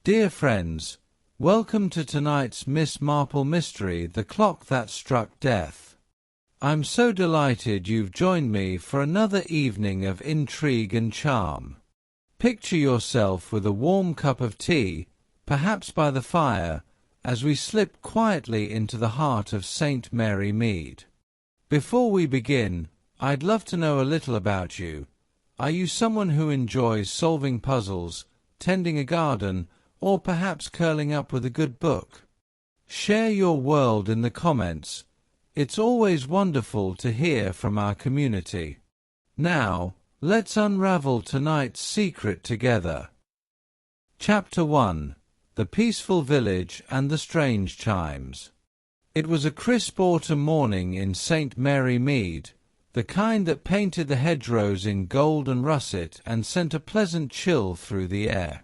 Dear friends, welcome to tonight's Miss Marple mystery, The Clock That Struck Death. I'm so delighted you've joined me for another evening of intrigue and charm. Picture yourself with a warm cup of tea, perhaps by the fire, as we slip quietly into the heart of St. Mary Mead. Before we begin, I'd love to know a little about you. Are you someone who enjoys solving puzzles, tending a garden, or perhaps curling up with a good book? Share your world in the comments. It's always wonderful to hear from our community. Now, let's unravel tonight's secret together. Chapter 1. The Peaceful Village and the Strange Chimes. It was a crisp autumn morning in St. Mary Mead, the kind that painted the hedgerows in gold and russet and sent a pleasant chill through the air.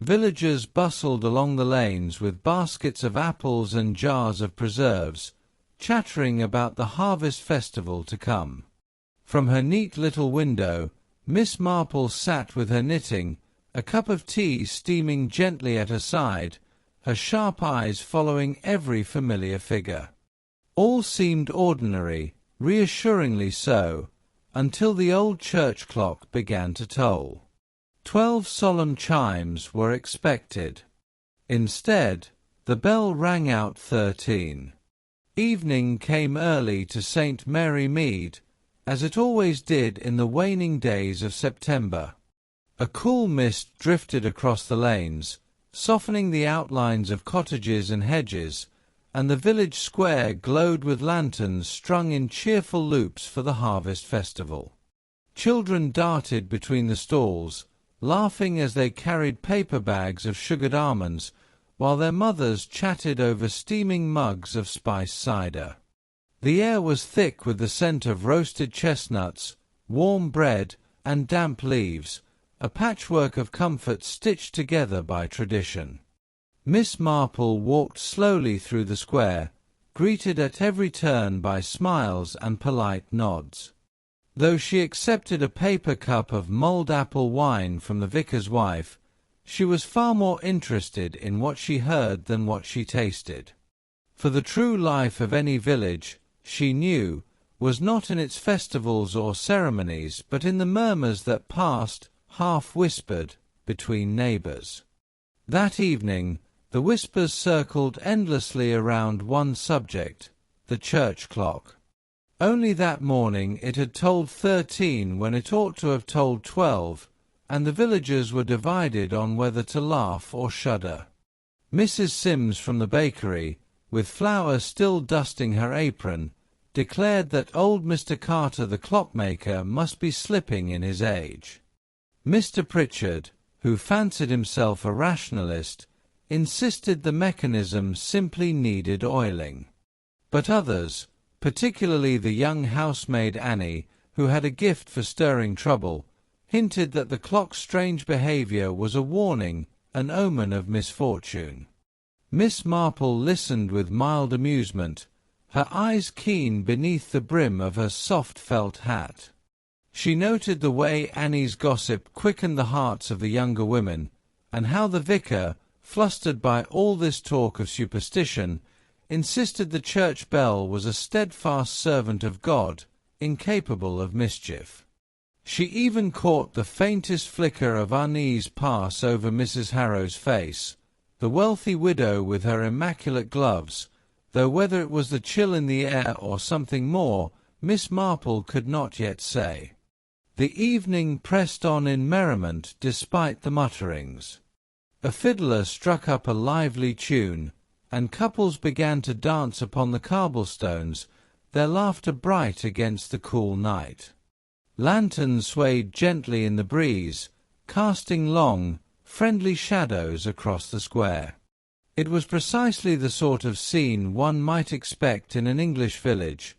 Villagers bustled along the lanes with baskets of apples and jars of preserves, chattering about the harvest festival to come. From her neat little window, Miss Marple sat with her knitting, a cup of tea steaming gently at her side, her sharp eyes following every familiar figure. All seemed ordinary, reassuringly so, until the old church clock began to toll. 12 solemn chimes were expected. Instead, the bell rang out 13. Evening came early to St. Mary Mead, as it always did in the waning days of September. A cool mist drifted across the lanes, softening the outlines of cottages and hedges, and the village square glowed with lanterns strung in cheerful loops for the harvest festival. Children darted between the stalls, laughing as they carried paper bags of sugared almonds, while their mothers chatted over steaming mugs of spiced cider. The air was thick with the scent of roasted chestnuts, warm bread, and damp leaves, a patchwork of comfort stitched together by tradition. Miss Marple walked slowly through the square, greeted at every turn by smiles and polite nods. Though she accepted a paper cup of mulled apple wine from the vicar's wife, she was far more interested in what she heard than what she tasted. For the true life of any village, she knew, was not in its festivals or ceremonies, but in the murmurs that passed, half-whispered, between neighbours. That evening, the whispers circled endlessly around one subject, the church clock. Only that morning it had tolled 13 when it ought to have tolled 12, and the villagers were divided on whether to laugh or shudder. Mrs. Sims from the bakery, with flour still dusting her apron, declared that old Mr. Carter the clockmaker must be slipping in his age. Mr. Pritchard, who fancied himself a rationalist, insisted the mechanism simply needed oiling. But others, particularly the young housemaid Annie, who had a gift for stirring trouble, hinted that the clock's strange behaviour was a warning, an omen of misfortune. Miss Marple listened with mild amusement, her eyes keen beneath the brim of her soft felt hat. She noted the way Annie's gossip quickened the hearts of the younger women, and how the vicar, flustered by all this talk of superstition, insisted the church bell was a steadfast servant of God, incapable of mischief. She even caught the faintest flicker of unease pass over Mrs. Harrow's face, the wealthy widow with her immaculate gloves, though whether it was the chill in the air or something more, Miss Marple could not yet say. The evening pressed on in merriment despite the mutterings. A fiddler struck up a lively tune, and couples began to dance upon the cobblestones, their laughter bright against the cool night. Lanterns swayed gently in the breeze, casting long, friendly shadows across the square. It was precisely the sort of scene one might expect in an English village,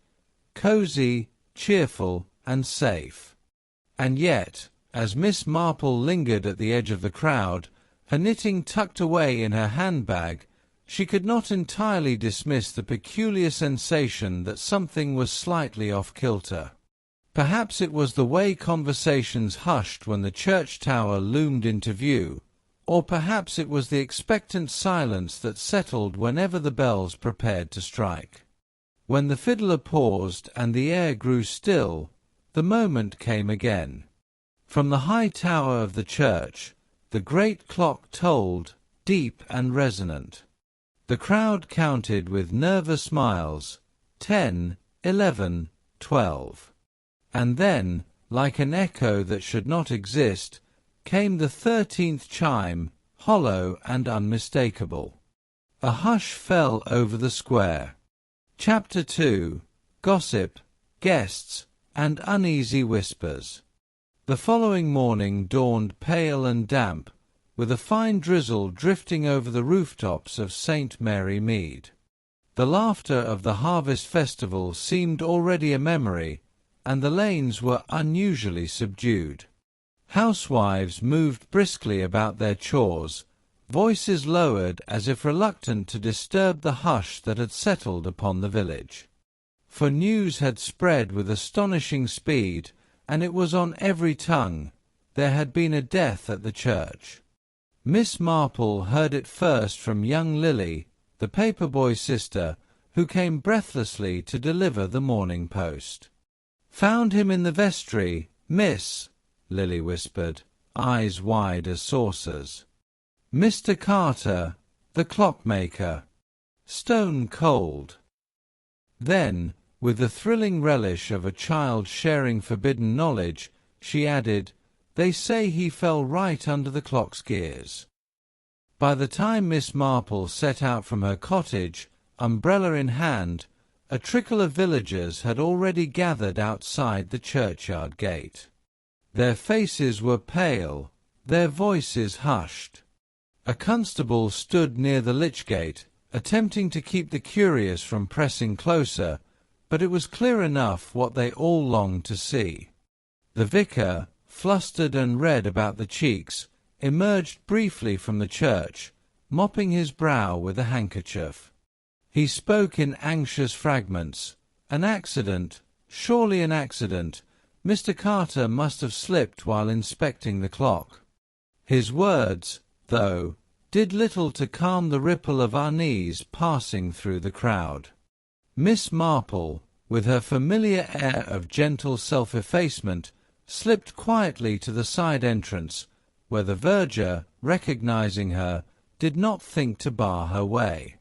cosy, cheerful, and safe. And yet, as Miss Marple lingered at the edge of the crowd, her knitting tucked away in her handbag, she could not entirely dismiss the peculiar sensation that something was slightly off-kilter. Perhaps it was the way conversations hushed when the church tower loomed into view, or perhaps it was the expectant silence that settled whenever the bells prepared to strike. When the fiddler paused and the air grew still, the moment came again. From the high tower of the church, the great clock tolled, deep and resonant. The crowd counted with nervous miles, 10, 11, 12. And then, like an echo that should not exist, came the 13th chime, hollow and unmistakable. A hush fell over the square. Chapter 2. Gossip, Guests, and Uneasy Whispers. The following morning dawned pale and damp, with a fine drizzle drifting over the rooftops of St. Mary Mead. The laughter of the harvest festival seemed already a memory, and the lanes were unusually subdued. Housewives moved briskly about their chores, voices lowered as if reluctant to disturb the hush that had settled upon the village. For news had spread with astonishing speed, and it was on every tongue. There had been a death at the church. Miss Marple heard it first from young Lily, the paper-boy sister, who came breathlessly to deliver the morning post. "Found him in the vestry, miss," Lily whispered, eyes wide as saucers. "Mr. Carter, the clockmaker. Stone cold." Then, with the thrilling relish of a child sharing forbidden knowledge, she added, "They say he fell right under the clock's gears." By the time Miss Marple set out from her cottage, umbrella in hand, a trickle of villagers had already gathered outside the churchyard gate. Their faces were pale, their voices hushed. A constable stood near the lych gate, attempting to keep the curious from pressing closer, but it was clear enough what they all longed to see. The vicar, flustered and red about the cheeks, emerged briefly from the church, mopping his brow with a handkerchief. He spoke in anxious fragments. "An accident, surely an accident. Mr. Carter must have slipped while inspecting the clock." His words, though, did little to calm the ripple of unease passing through the crowd. Miss Marple, with her familiar air of gentle self-effacement, slipped quietly to the side entrance, where the verger, recognizing her, did not think to bar her way.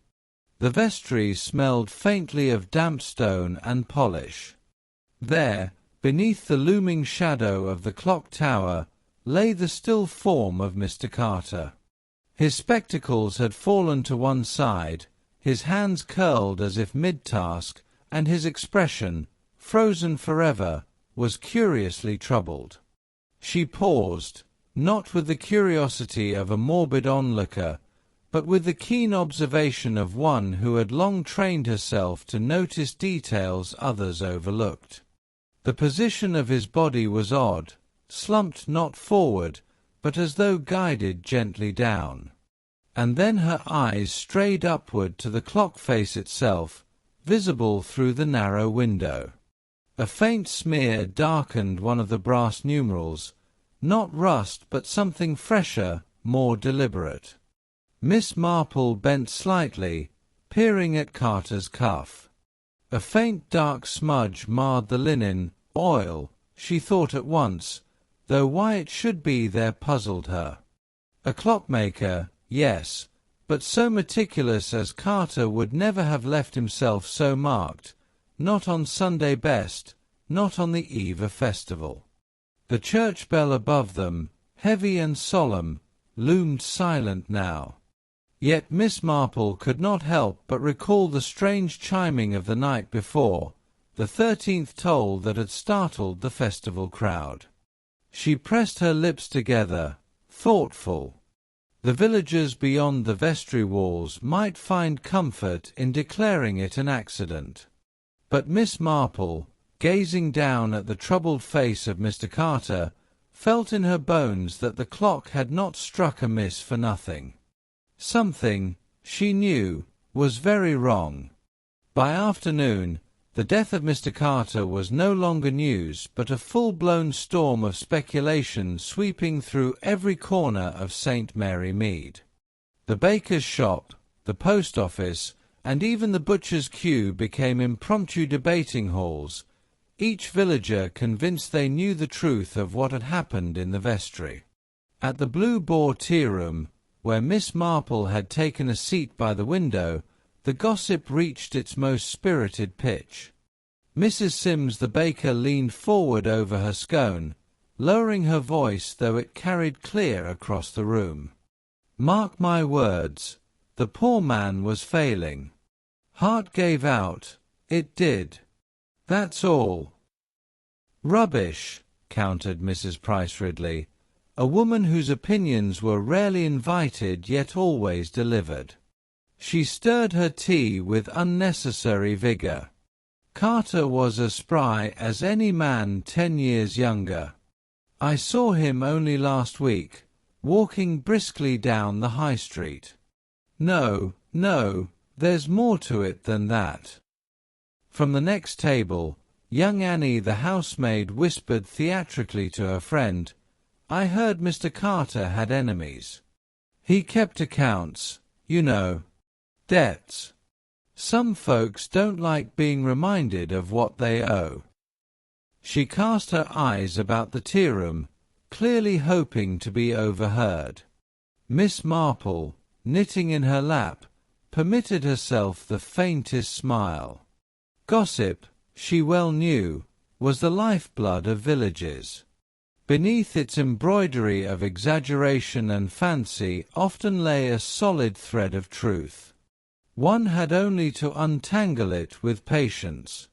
The vestry smelled faintly of damp stone and polish. There, beneath the looming shadow of the clock tower, lay the still form of Mr. Carter. His spectacles had fallen to one side, his hands curled as if mid-task, and his expression, frozen forever, was curiously troubled. She paused, not with the curiosity of a morbid onlooker, but with the keen observation of one who had long trained herself to notice details others overlooked. The position of his body was odd, slumped not forward, but as though guided gently down. And then her eyes strayed upward to the clock face itself, visible through the narrow window. A faint smear darkened one of the brass numerals, not rust but something fresher, more deliberate. Miss Marple bent slightly, peering at Carter's cuff. A faint dark smudge marred the linen. Oil, she thought at once, though why it should be there puzzled her. A clockmaker, yes, but so meticulous as Carter would never have left himself so marked, not on Sunday best, not on the eve of festival. The church bell above them, heavy and solemn, loomed silent now. Yet Miss Marple could not help but recall the strange chiming of the night before, the 13th toll that had startled the festival crowd. She pressed her lips together, thoughtful. The villagers beyond the vestry walls might find comfort in declaring it an accident. But Miss Marple, gazing down at the troubled face of Mr. Carter, felt in her bones that the clock had not struck amiss for nothing. Something, she knew, was very wrong. By afternoon, The death of Mr. Carter was no longer news, but a full-blown storm of speculation sweeping through every corner of St. Mary Mead. The baker's shop, the post office, and even the butcher's queue became impromptu debating halls, each villager convinced they knew the truth of what had happened in the vestry. At the Blue Boar tea-room, where Miss Marple had taken a seat by the window, the gossip reached its most spirited pitch. Mrs. Sims the baker leaned forward over her scone, lowering her voice though it carried clear across the room. "Mark my words, the poor man was failing. Heart gave out, it did. That's all." "Rubbish," countered Mrs. Price Ridley, a woman whose opinions were rarely invited yet always delivered. She stirred her tea with unnecessary vigour. "Carter was as spry as any man 10 years younger. I saw him only last week, walking briskly down the High Street. No, no, there's more to it than that." From the next table, young Annie the housemaid whispered theatrically to her friend, "I heard Mr. Carter had enemies. He kept accounts, you know. Debts. Some folks don't like being reminded of what they owe." She cast her eyes about the tea-room, clearly hoping to be overheard. Miss Marple, knitting in her lap, permitted herself the faintest smile. Gossip, she well knew, was the lifeblood of villages. Beneath its embroidery of exaggeration and fancy often lay a solid thread of truth. One had only to untangle it with patience.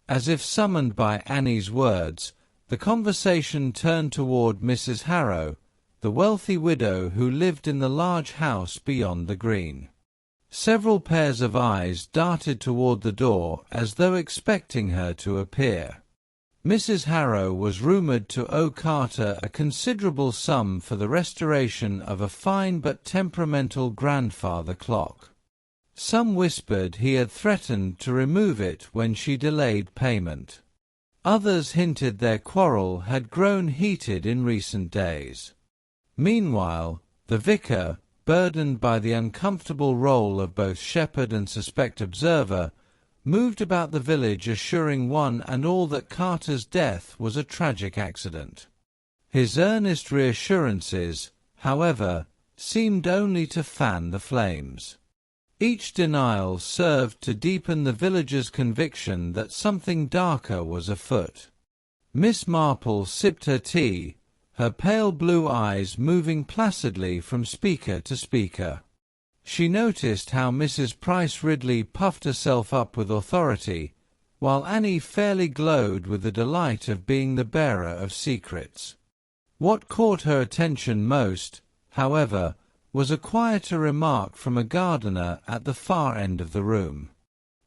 As if summoned by Annie's words, the conversation turned toward Mrs. Harrow, the wealthy widow who lived in the large house beyond the green. Several pairs of eyes darted toward the door as though expecting her to appear. Mrs. Harrow was rumoured to owe Carter a considerable sum for the restoration of a fine but temperamental grandfather clock. Some whispered he had threatened to remove it when she delayed payment. Others hinted their quarrel had grown heated in recent days. Meanwhile, the vicar, burdened by the uncomfortable role of both shepherd and suspect observer, moved about the village assuring one and all that Carter's death was a tragic accident. His earnest reassurances, however, seemed only to fan the flames. Each denial served to deepen the villagers' conviction that something darker was afoot. Miss Marple sipped her tea, her pale blue eyes moving placidly from speaker to speaker. She noticed how Mrs. Price Ridley puffed herself up with authority, while Annie fairly glowed with the delight of being the bearer of secrets. What caught her attention most, however, was a quieter remark from a gardener at the far end of the room.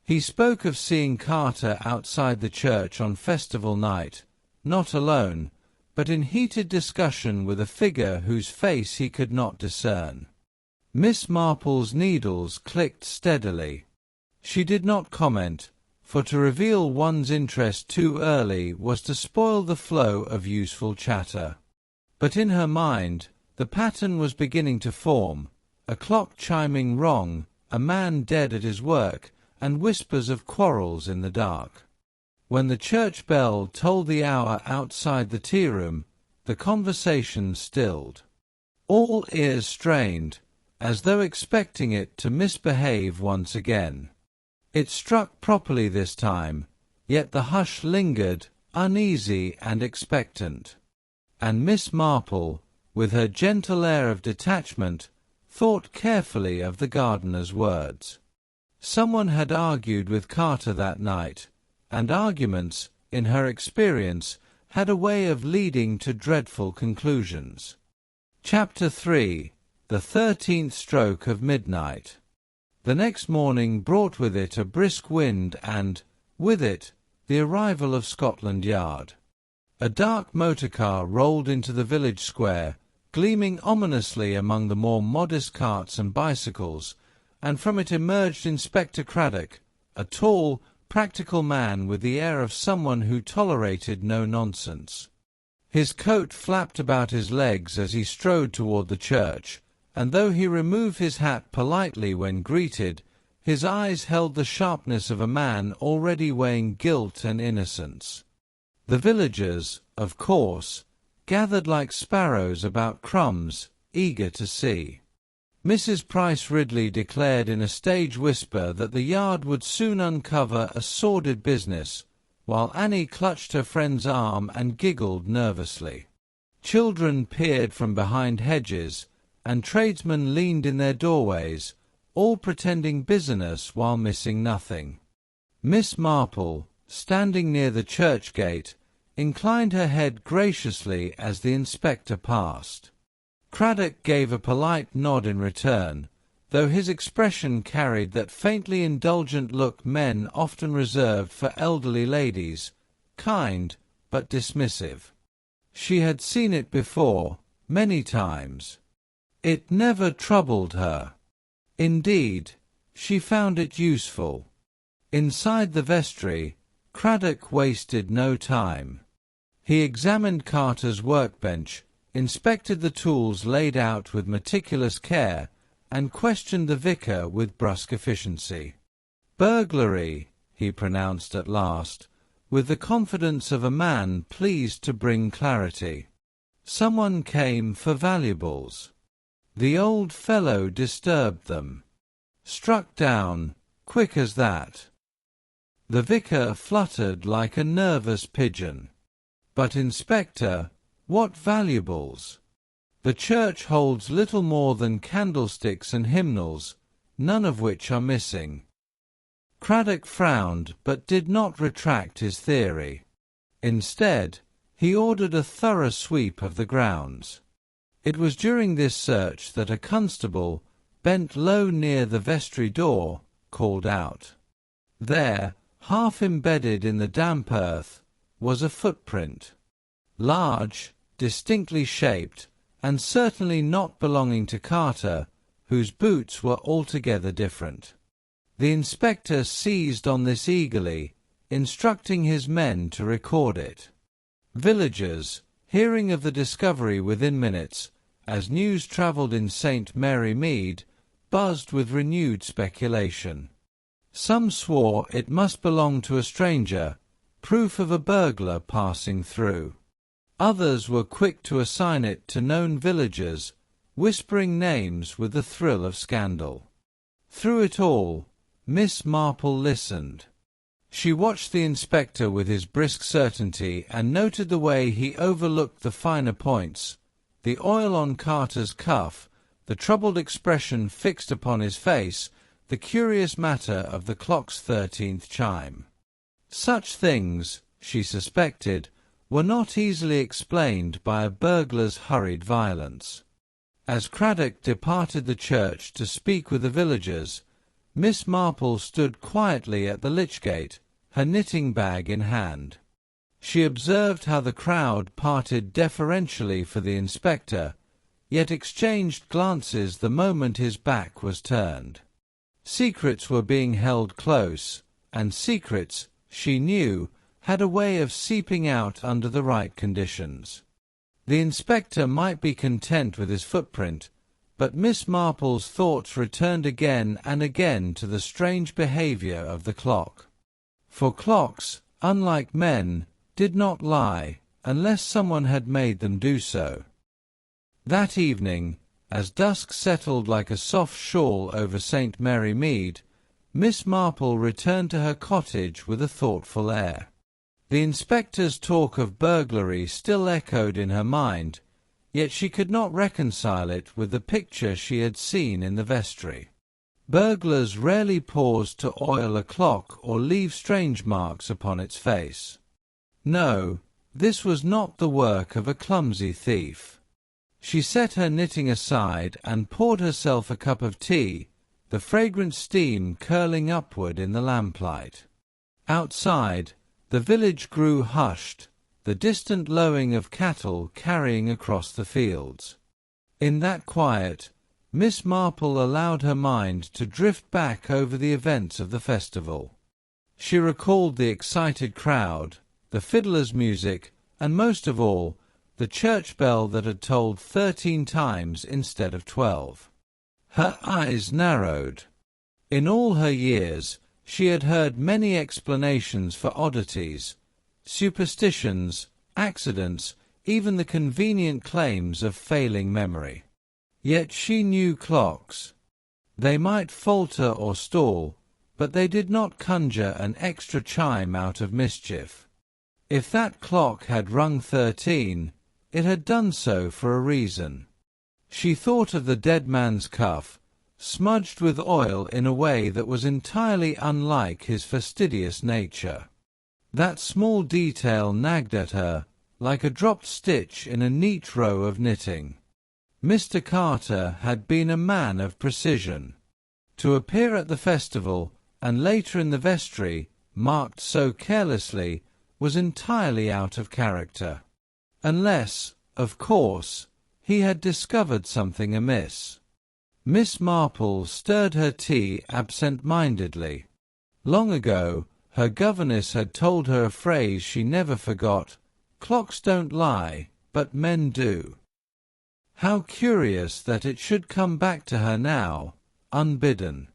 He spoke of seeing Carter outside the church on festival night, not alone, but in heated discussion with a figure whose face he could not discern. Miss Marple's needles clicked steadily. She did not comment, for to reveal one's interest too early was to spoil the flow of useful chatter. But in her mind, the pattern was beginning to form, a clock chiming wrong, a man dead at his work, and whispers of quarrels in the dark. When the church bell tolled the hour outside the tea-room, the conversation stilled. All ears strained, as though expecting it to misbehave once again. It struck properly this time, yet the hush lingered, uneasy and expectant. And Miss Marple, with her gentle air of detachment, thought carefully of the gardener's words. Someone had argued with Carter that night, and arguments, in her experience, had a way of leading to dreadful conclusions. Chapter 3. The 13th stroke of midnight. The next morning brought with it a brisk wind and, with it, the arrival of Scotland Yard. A dark motor car rolled into the village square, gleaming ominously among the more modest carts and bicycles, and from it emerged Inspector Craddock, a tall, practical man with the air of someone who tolerated no nonsense. His coat flapped about his legs as he strode toward the church, and though he removed his hat politely when greeted, his eyes held the sharpness of a man already weighing guilt and innocence. The villagers, of course, gathered like sparrows about crumbs, eager to see. Mrs. Price Ridley declared in a stage whisper that the yard would soon uncover a sordid business, while Annie clutched her friend's arm and giggled nervously. Children peered from behind hedges, and tradesmen leaned in their doorways, all pretending busyness while missing nothing. Miss Marple, standing near the church gate, inclined her head graciously as the inspector passed. Craddock gave a polite nod in return, though his expression carried that faintly indulgent look men often reserved for elderly ladies, kind but dismissive. She had seen it before, many times. It never troubled her. Indeed, she found it useful. Inside the vestry, Craddock wasted no time. He examined Carter's workbench, inspected the tools laid out with meticulous care, and questioned the vicar with brusque efficiency. "Burglary," he pronounced at last, with the confidence of a man pleased to bring clarity. "Someone came for valuables. The old fellow disturbed them. Struck down, quick as that." The vicar fluttered like a nervous pigeon. "But, Inspector, what valuables? The church holds little more than candlesticks and hymnals, none of which are missing." Craddock frowned, but did not retract his theory. Instead, he ordered a thorough sweep of the grounds. It was during this search that a constable, bent low near the vestry door, called out. There, half embedded in the damp earth, was a footprint. Large, distinctly shaped, and certainly not belonging to Carter, whose boots were altogether different. The inspector seized on this eagerly, instructing his men to record it. Villagers, hearing of the discovery within minutes, as news travelled in St. Mary Mead, buzzed with renewed speculation. Some swore it must belong to a stranger, proof of a burglar passing through. Others were quick to assign it to known villagers, whispering names with the thrill of scandal. Through it all, Miss Marple listened. She watched the inspector with his brisk certainty and noted the way he overlooked the finer points, the oil on Carter's cuff, the troubled expression fixed upon his face, the curious matter of the clock's 13th chime. Such things, she suspected, were not easily explained by a burglar's hurried violence. As Craddock departed the church to speak with the villagers, Miss Marple stood quietly at the lich-gate, her knitting bag in hand. She observed how the crowd parted deferentially for the inspector, yet exchanged glances the moment his back was turned. Secrets were being held close, and secrets, she knew, had a way of seeping out under the right conditions. The inspector might be content with his footprint, but Miss Marple's thoughts returned again and again to the strange behaviour of the clock. For clocks, unlike men, did not lie, unless someone had made them do so. That evening, as dusk settled like a soft shawl over St. Mary Mead, Miss Marple returned to her cottage with a thoughtful air. The inspector's talk of burglary still echoed in her mind, yet she could not reconcile it with the picture she had seen in the vestry. Burglars rarely paused to oil a clock or leave strange marks upon its face. No, this was not the work of a clumsy thief. She set her knitting aside and poured herself a cup of tea, the fragrant steam curling upward in the lamplight. Outside, the village grew hushed, the distant lowing of cattle carrying across the fields. In that quiet, Miss Marple allowed her mind to drift back over the events of the festival. She recalled the excited crowd, the fiddler's music, and most of all, the church bell that had tolled 13 times instead of 12. Her eyes narrowed. In all her years, she had heard many explanations for oddities, superstitions, accidents, even the convenient claims of failing memory. Yet she knew clocks. They might falter or stall, but they did not conjure an extra chime out of mischief. If that clock had rung 13, it had done so for a reason. She thought of the dead man's cuff, smudged with oil in a way that was entirely unlike his fastidious nature. That small detail nagged at her, like a dropped stitch in a neat row of knitting. Mr. Carter had been a man of precision. To appear at the festival, and later in the vestry, marked so carelessly, was entirely out of character. Unless, of course, he had discovered something amiss. Miss Marple stirred her tea absent-mindedly. Long ago, her governess had told her a phrase she never forgot: "Clocks don't lie, but men do." How curious that it should come back to her now, unbidden.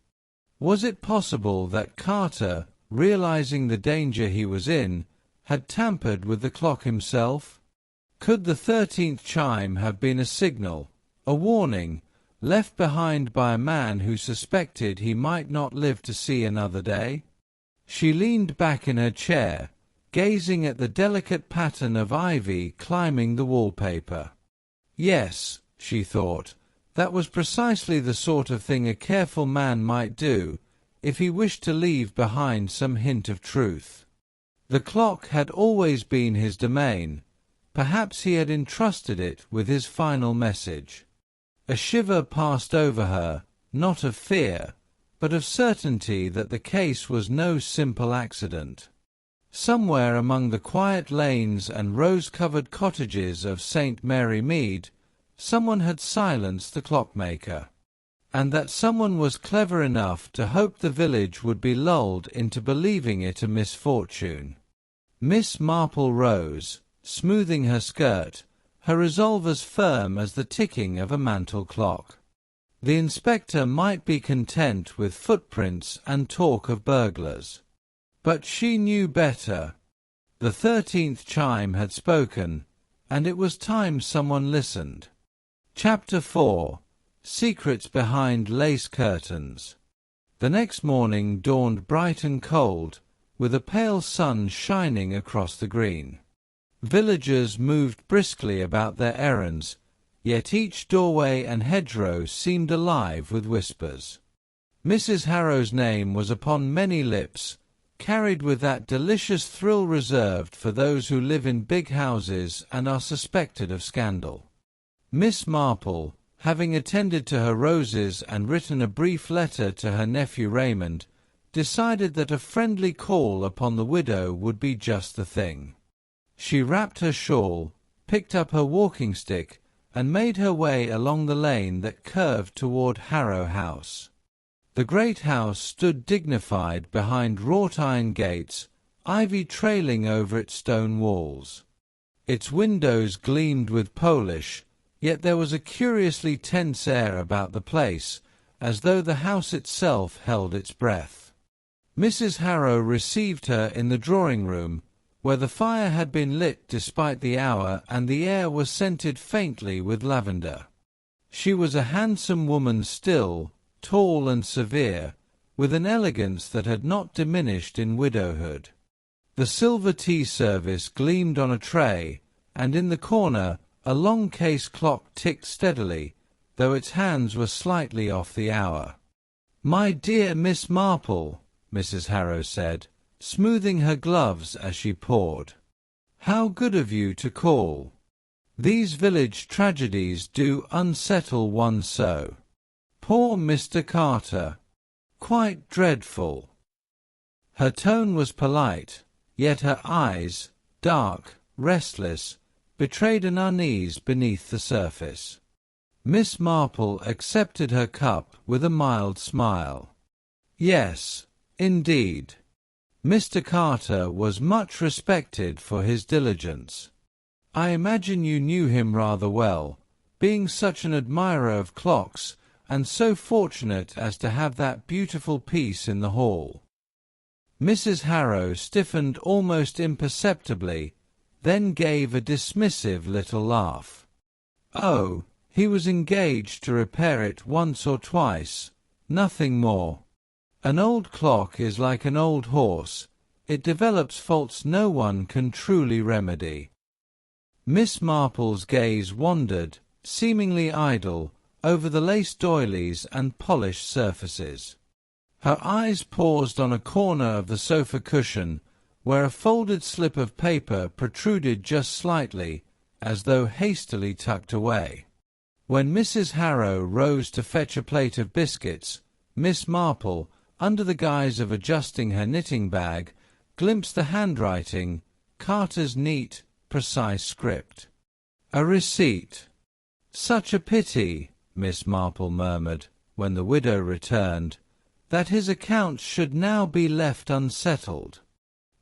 Was it possible that Carter, realizing the danger he was in, had tampered with the clock himself? Could the 13th chime have been a signal, a warning, left behind by a man who suspected he might not live to see another day? She leaned back in her chair, gazing at the delicate pattern of ivy climbing the wallpaper. Yes, she thought, that was precisely the sort of thing a careful man might do, if he wished to leave behind some hint of truth. The clock had always been his domain. Perhaps he had entrusted it with his final message. A shiver passed over her, not of fear, but of certainty that the case was no simple accident. Somewhere among the quiet lanes and rose-covered cottages of St. Mary Mead, someone had silenced the clockmaker, and that someone was clever enough to hope the village would be lulled into believing it a misfortune. Miss Marple rose, smoothing her skirt, her resolve as firm as the ticking of a mantel clock. The inspector might be content with footprints and talk of burglars. But she knew better. The 13th chime had spoken, and it was time someone listened. Chapter 4. Secrets Behind Lace Curtains. The next morning dawned bright and cold, with a pale sun shining across the green. Villagers moved briskly about their errands, yet each doorway and hedgerow seemed alive with whispers. Mrs. Harrow's name was upon many lips, carried with that delicious thrill reserved for those who live in big houses and are suspected of scandal. Miss Marple, having attended to her roses and written a brief letter to her nephew Raymond, decided that a friendly call upon the widow would be just the thing. She wrapped her shawl, picked up her walking stick, and made her way along the lane that curved toward Harrow House. The great house stood dignified behind wrought-iron gates, ivy trailing over its stone walls. Its windows gleamed with polish, yet there was a curiously tense air about the place, as though the house itself held its breath. Mrs. Harrow received her in the drawing-room, where the fire had been lit despite the hour and the air was scented faintly with lavender. She was a handsome woman still, tall and severe, with an elegance that had not diminished in widowhood. The silver tea service gleamed on a tray, and in the corner a long case clock ticked steadily, though its hands were slightly off the hour. "My dear Miss Marple," Mrs. Harrow said, smoothing her gloves as she poured. "How good of you to call. These village tragedies do unsettle one so. Poor Mr. Carter. Quite dreadful." Her tone was polite, yet her eyes, dark, restless, betrayed an unease beneath the surface. Miss Marple accepted her cup with a mild smile. "Yes, indeed. Mr. Carter was much respected for his diligence. I imagine you knew him rather well, being such an admirer of clocks, and so fortunate as to have that beautiful piece in the hall." Mrs. Harrow stiffened almost imperceptibly, then gave a dismissive little laugh. "Oh, he was engaged to repair it once or twice, nothing more. An old clock is like an old horse, it develops faults no one can truly remedy." Miss Marple's gaze wandered, seemingly idle, over the lace doilies and polished surfaces. Her eyes paused on a corner of the sofa cushion, where a folded slip of paper protruded just slightly, as though hastily tucked away. When Mrs. Harrow rose to fetch a plate of biscuits, Miss Marple, under the guise of adjusting her knitting bag, glimpsed the handwriting, Carter's neat, precise script. "A receipt. Such a pity," Miss Marple murmured, when the widow returned, "that his accounts should now be left unsettled.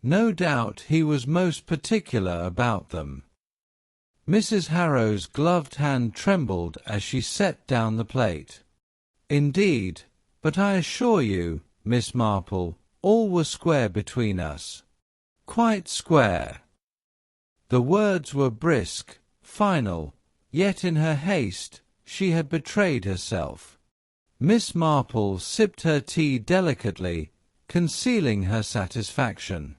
No doubt he was most particular about them." Mrs. Harrow's gloved hand trembled as she set down the plate. "Indeed, but I assure you, Miss Marple, all was square between us. Quite square." The words were brisk, final, yet in her haste she had betrayed herself. Miss Marple sipped her tea delicately, concealing her satisfaction.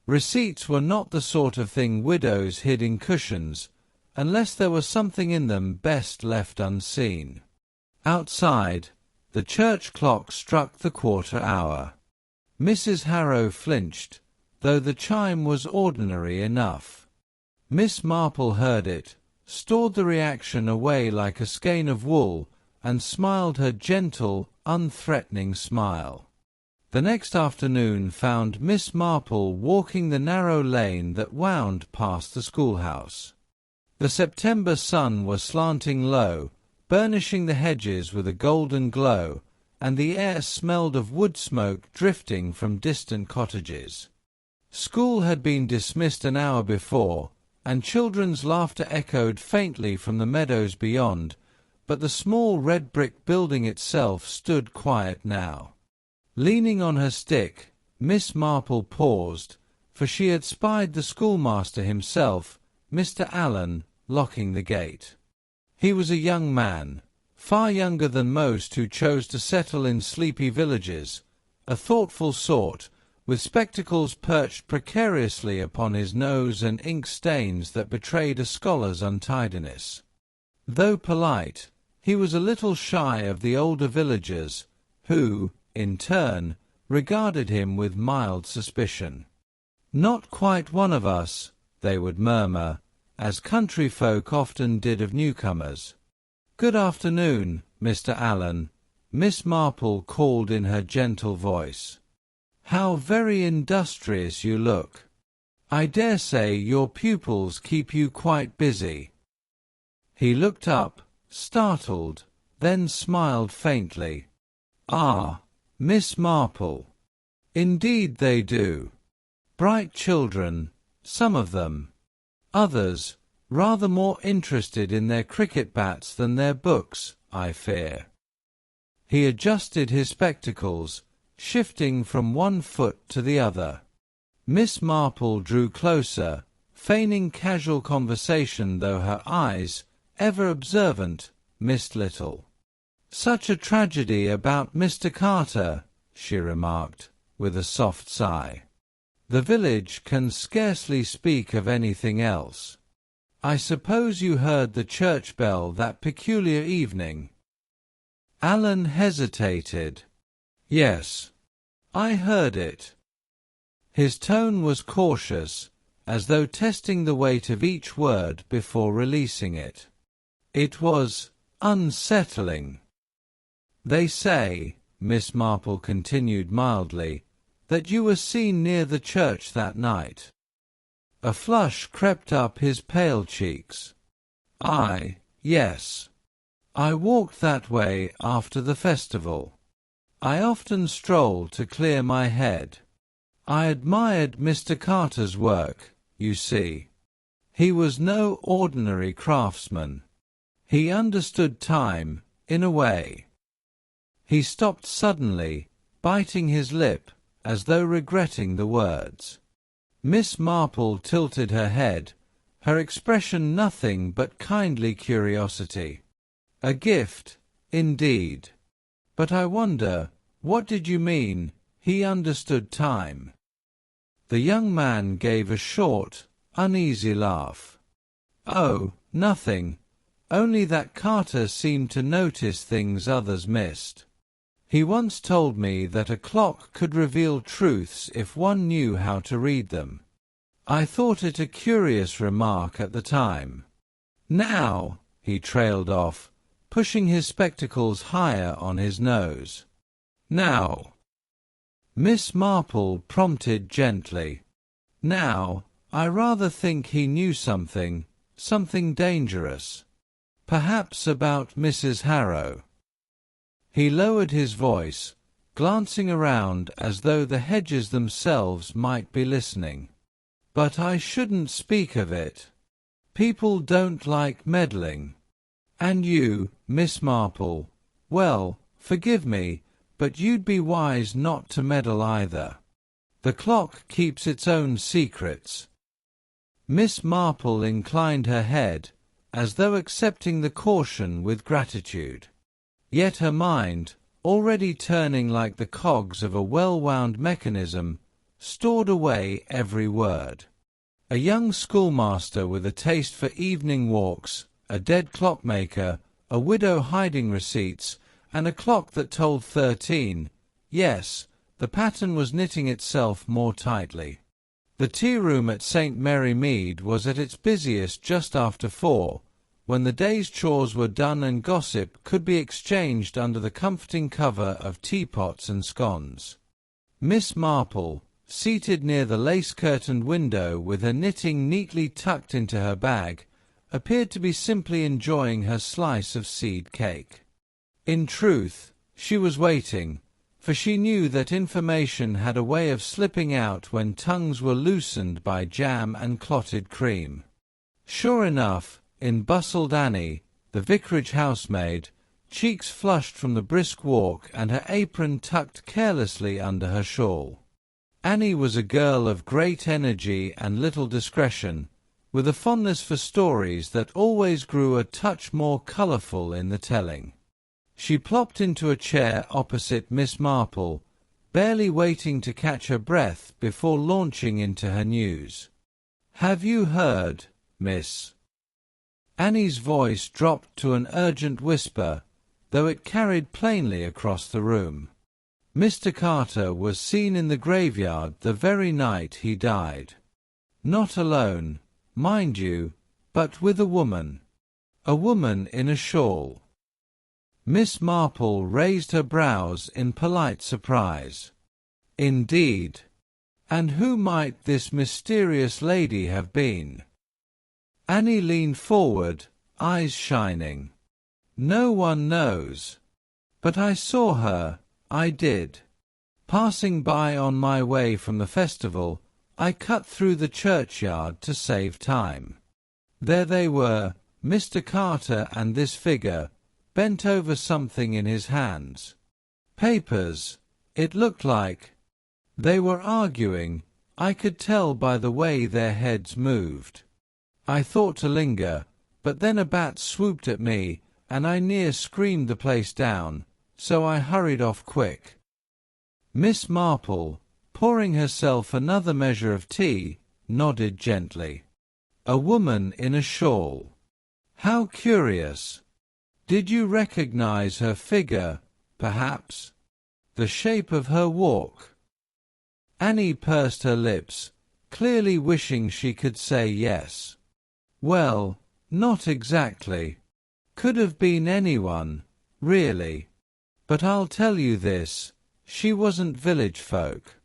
Receipts were not the sort of thing widows hid in cushions, unless there was something in them best left unseen. Outside, the church clock struck the quarter hour. Mrs. Harrow flinched, though the chime was ordinary enough. Miss Marple heard it, stored the reaction away like a skein of wool, and smiled her gentle, unthreatening smile. The next afternoon found Miss Marple walking the narrow lane that wound past the schoolhouse. The September sun was slanting low, burnishing the hedges with a golden glow, and the air smelled of wood smoke drifting from distant cottages. School had been dismissed an hour before, and children's laughter echoed faintly from the meadows beyond, but the small red brick building itself stood quiet now. Leaning on her stick, Miss Marple paused, for she had spied the schoolmaster himself, Mr. Allen, locking the gate. He was a young man, far younger than most who chose to settle in sleepy villages, a thoughtful sort, with spectacles perched precariously upon his nose and ink stains that betrayed a scholar's untidiness. Though polite, he was a little shy of the older villagers, who, in turn, regarded him with mild suspicion. "Not quite one of us," they would murmur, as country folk often did of newcomers. "Good afternoon, Mr. Allen," Miss Marple called in her gentle voice. "How very industrious you look. I dare say your pupils keep you quite busy." He looked up, startled, then smiled faintly. "Ah, Miss Marple. Indeed they do. Bright children, some of them. Others, rather more interested in their cricket bats than their books, I fear." He adjusted his spectacles, shifting from one foot to the other. Miss Marple drew closer, feigning casual conversation, though her eyes, ever observant, missed little. "Such a tragedy about Mr. Carter," she remarked, with a soft sigh. "The village can scarcely speak of anything else. I suppose you heard the church bell that peculiar evening?" Allen hesitated. "Yes, I heard it." His tone was cautious, as though testing the weight of each word before releasing it. "It was unsettling. They say," Miss Marple continued mildly, "that you were seen near the church that night." A flush crept up his pale cheeks. Yes. I walked that way after the festival. I often stroll to clear my head. I admired Mr. Carter's work, you see. He was no ordinary craftsman. He understood time, in a way. He stopped suddenly, biting his lip, as though regretting the words. Miss Marple tilted her head, her expression nothing but kindly curiosity. A gift, indeed. But I wonder, what did you mean, he understood time? The young man gave a short, uneasy laugh. Oh, nothing. Only that Carter seemed to notice things others missed. He once told me that a clock could reveal truths if one knew how to read them. I thought it a curious remark at the time. Now, he trailed off, pushing his spectacles higher on his nose. Now, Miss Marple prompted gently. Now, I rather think he knew something dangerous. Perhaps about Mrs. Harrow. He lowered his voice, glancing around as though the hedges themselves might be listening. But I shouldn't speak of it. People don't like meddling. And you, Miss Marple, well, forgive me, but you'd be wise not to meddle either. The clock keeps its own secrets. Miss Marple inclined her head, as though accepting the caution with gratitude. Yet her mind, already turning like the cogs of a well-wound mechanism, stored away every word. A young schoolmaster with a taste for evening walks, a dead clockmaker, a widow hiding receipts, and a clock that told 13. Yes, the pattern was knitting itself more tightly. The tea-room at St. Mary Mead was at its busiest just after 4, when the day's chores were done and gossip could be exchanged under the comforting cover of teapots and scones. Miss Marple, seated near the lace-curtained window with her knitting neatly tucked into her bag, appeared to be simply enjoying her slice of seed cake. In truth, she was waiting, for she knew that information had a way of slipping out when tongues were loosened by jam and clotted cream. Sure enough, in bustled Annie, the vicarage housemaid, cheeks flushed from the brisk walk and her apron tucked carelessly under her shawl. Annie was a girl of great energy and little discretion, with a fondness for stories that always grew a touch more colourful in the telling. She plopped into a chair opposite Miss Marple, barely waiting to catch her breath before launching into her news. "Have you heard, miss?" Annie's voice dropped to an urgent whisper, though it carried plainly across the room. Mr. Carter was seen in the graveyard the very night he died. Not alone, mind you, but with a woman. A woman in a shawl. Miss Marple raised her brows in polite surprise. Indeed. And who might this mysterious lady have been? Annie leaned forward, eyes shining. No one knows. But I saw her, I did. Passing by on my way from the festival, I cut through the churchyard to save time. There they were, Mr. Carter and this figure, bent over something in his hands. Papers, it looked like. They were arguing, I could tell by the way their heads moved. I thought to linger, but then a bat swooped at me, and I near screamed the place down, so I hurried off quick. Miss Marple, pouring herself another measure of tea, nodded gently. A woman in a shawl. How curious. Did you recognize her figure, perhaps? The shape of her walk? Annie pursed her lips, clearly wishing she could say yes. Well, not exactly. Could have been anyone, really. But I'll tell you this, she wasn't village folk.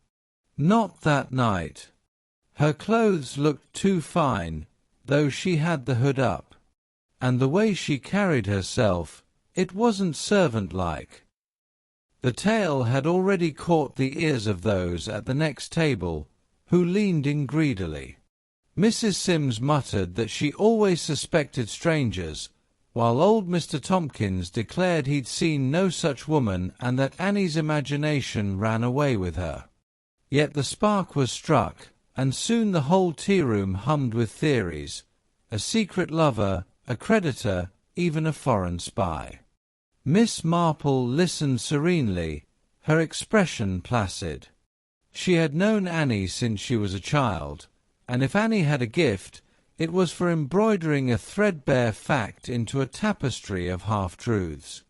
Not that night. Her clothes looked too fine, though she had the hood up. And the way she carried herself, it wasn't servant-like. The tale had already caught the ears of those at the next table, who leaned in greedily. Mrs. Sims muttered that she always suspected strangers, while old Mr. Tompkins declared he'd seen no such woman and that Annie's imagination ran away with her. Yet the spark was struck, and soon the whole tea-room hummed with theories: a secret lover, a creditor, even a foreign spy. Miss Marple listened serenely, her expression placid. She had known Annie since she was a child, and if Annie had a gift, it was for embroidering a threadbare fact into a tapestry of half-truths.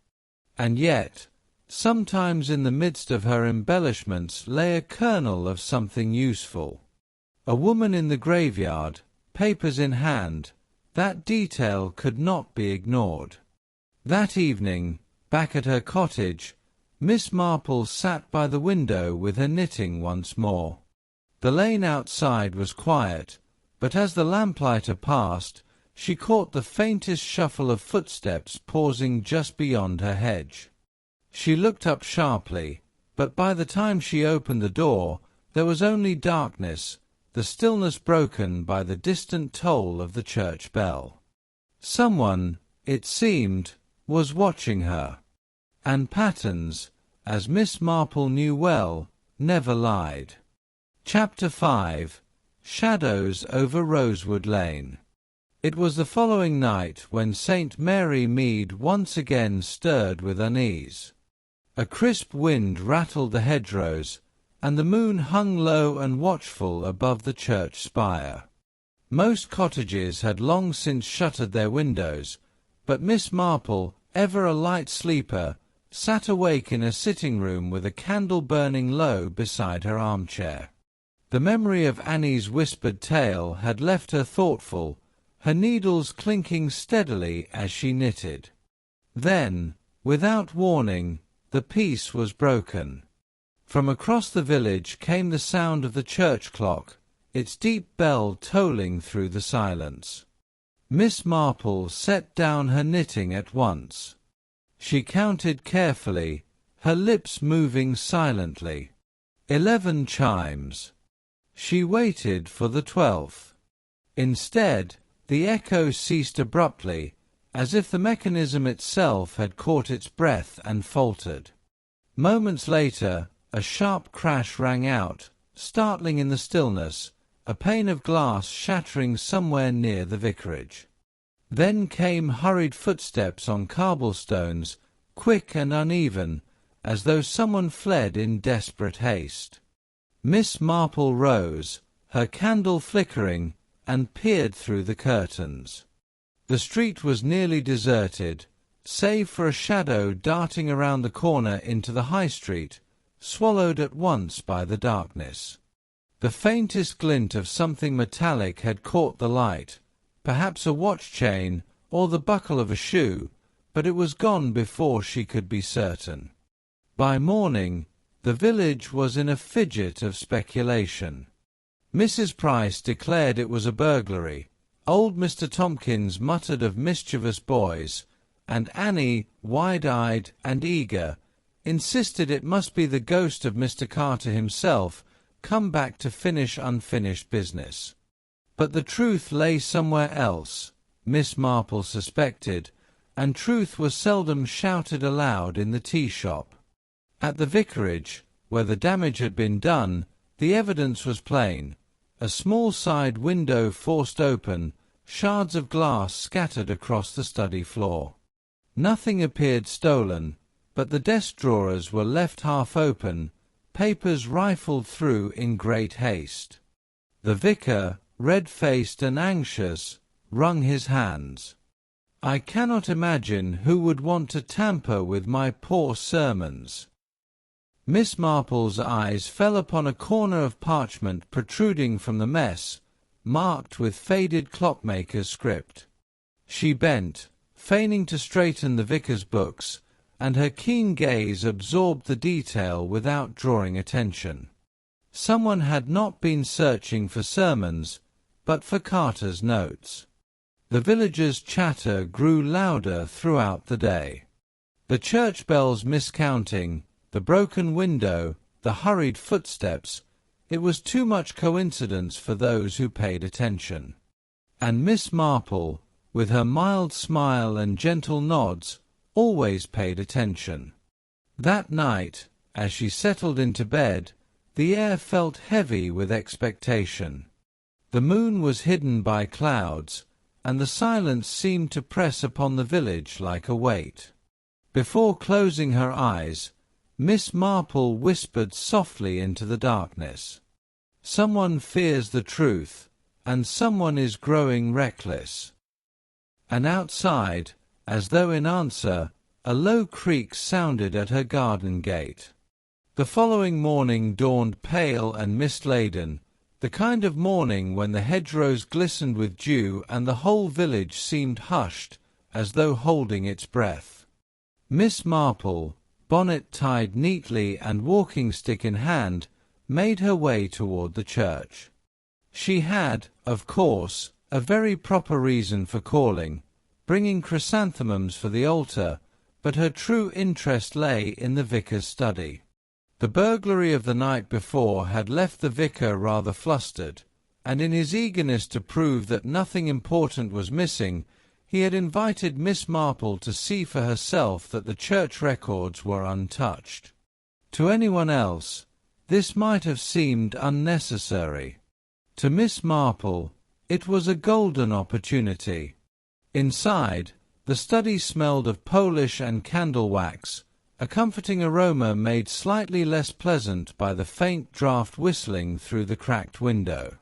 And yet, sometimes in the midst of her embellishments lay a kernel of something useful. A woman in the graveyard, papers in hand, that detail could not be ignored. That evening, back at her cottage, Miss Marple sat by the window with her knitting once more. The lane outside was quiet, but as the lamplighter passed, she caught the faintest shuffle of footsteps pausing just beyond her hedge. She looked up sharply, but by the time she opened the door, there was only darkness, the stillness broken by the distant toll of the church bell. Someone, it seemed, was watching her. And patterns, as Miss Marple knew well, never lied. Chapter 5. Shadows over Rosewood Lane. It was the following night when St. Mary Mead once again stirred with unease. A crisp wind rattled the hedgerows, and the moon hung low and watchful above the church spire. Most cottages had long since shuttered their windows, but Miss Marple, ever a light sleeper, sat awake in a sitting-room with a candle burning low beside her armchair. The memory of Annie's whispered tale had left her thoughtful, her needles clinking steadily as she knitted. Then, without warning, the peace was broken. From across the village came the sound of the church clock, its deep bell tolling through the silence. Miss Marple set down her knitting at once. She counted carefully, her lips moving silently. 11 chimes. She waited for the 12th. Instead, the echo ceased abruptly, as if the mechanism itself had caught its breath and faltered. Moments later, a sharp crash rang out, startling in the stillness, a pane of glass shattering somewhere near the vicarage. Then came hurried footsteps on cobblestones, quick and uneven, as though someone fled in desperate haste. Miss Marple rose, her candle flickering, and peered through the curtains. The street was nearly deserted, save for a shadow darting around the corner into the high street, swallowed at once by the darkness. The faintest glint of something metallic had caught the light, perhaps a watch chain or the buckle of a shoe, but it was gone before she could be certain. By morning, the village was in a fidget of speculation. Mrs. Price declared it was a burglary, old Mr. Tompkins muttered of mischievous boys, and Annie, wide-eyed and eager, insisted it must be the ghost of Mr. Carter himself, come back to finish unfinished business. But the truth lay somewhere else, Miss Marple suspected, and truth was seldom shouted aloud in the tea-shop. At the vicarage, where the damage had been done, the evidence was plain. A small side window forced open, shards of glass scattered across the study floor. Nothing appeared stolen, but the desk drawers were left half open, papers rifled through in great haste. The vicar, red-faced and anxious, wrung his hands. "I cannot imagine who would want to tamper with my poor sermons." Miss Marple's eyes fell upon a corner of parchment protruding from the mess, marked with faded clockmaker's script. She bent, feigning to straighten the vicar's books, and her keen gaze absorbed the detail without drawing attention. Someone had not been searching for sermons, but for Carter's notes. The villagers' chatter grew louder throughout the day. The church bells miscounting, The broken window, the hurried footsteps, it was too much coincidence for those who paid attention. And Miss Marple, with her mild smile and gentle nods, always paid attention. That night, as she settled into bed, the air felt heavy with expectation. The moon was hidden by clouds, and the silence seemed to press upon the village like a weight. Before closing her eyes, Miss Marple whispered softly into the darkness, "Someone fears the truth, and someone is growing reckless." And outside, as though in answer, a low creak sounded at her garden gate. The following morning dawned pale and mist-laden, the kind of morning when the hedgerows glistened with dew and the whole village seemed hushed, as though holding its breath. Miss Marple, bonnet tied neatly and walking-stick in hand, made her way toward the church. She had, of course, a very proper reason for calling, bringing chrysanthemums for the altar, but her true interest lay in the vicar's study. The burglary of the night before had left the vicar rather flustered, and in his eagerness to prove that nothing important was missing, he had invited Miss Marple to see for herself that the church records were untouched. To anyone else, this might have seemed unnecessary. To Miss Marple, it was a golden opportunity. Inside, the study smelled of Polish and candle wax, a comforting aroma made slightly less pleasant by the faint draught whistling through the cracked window.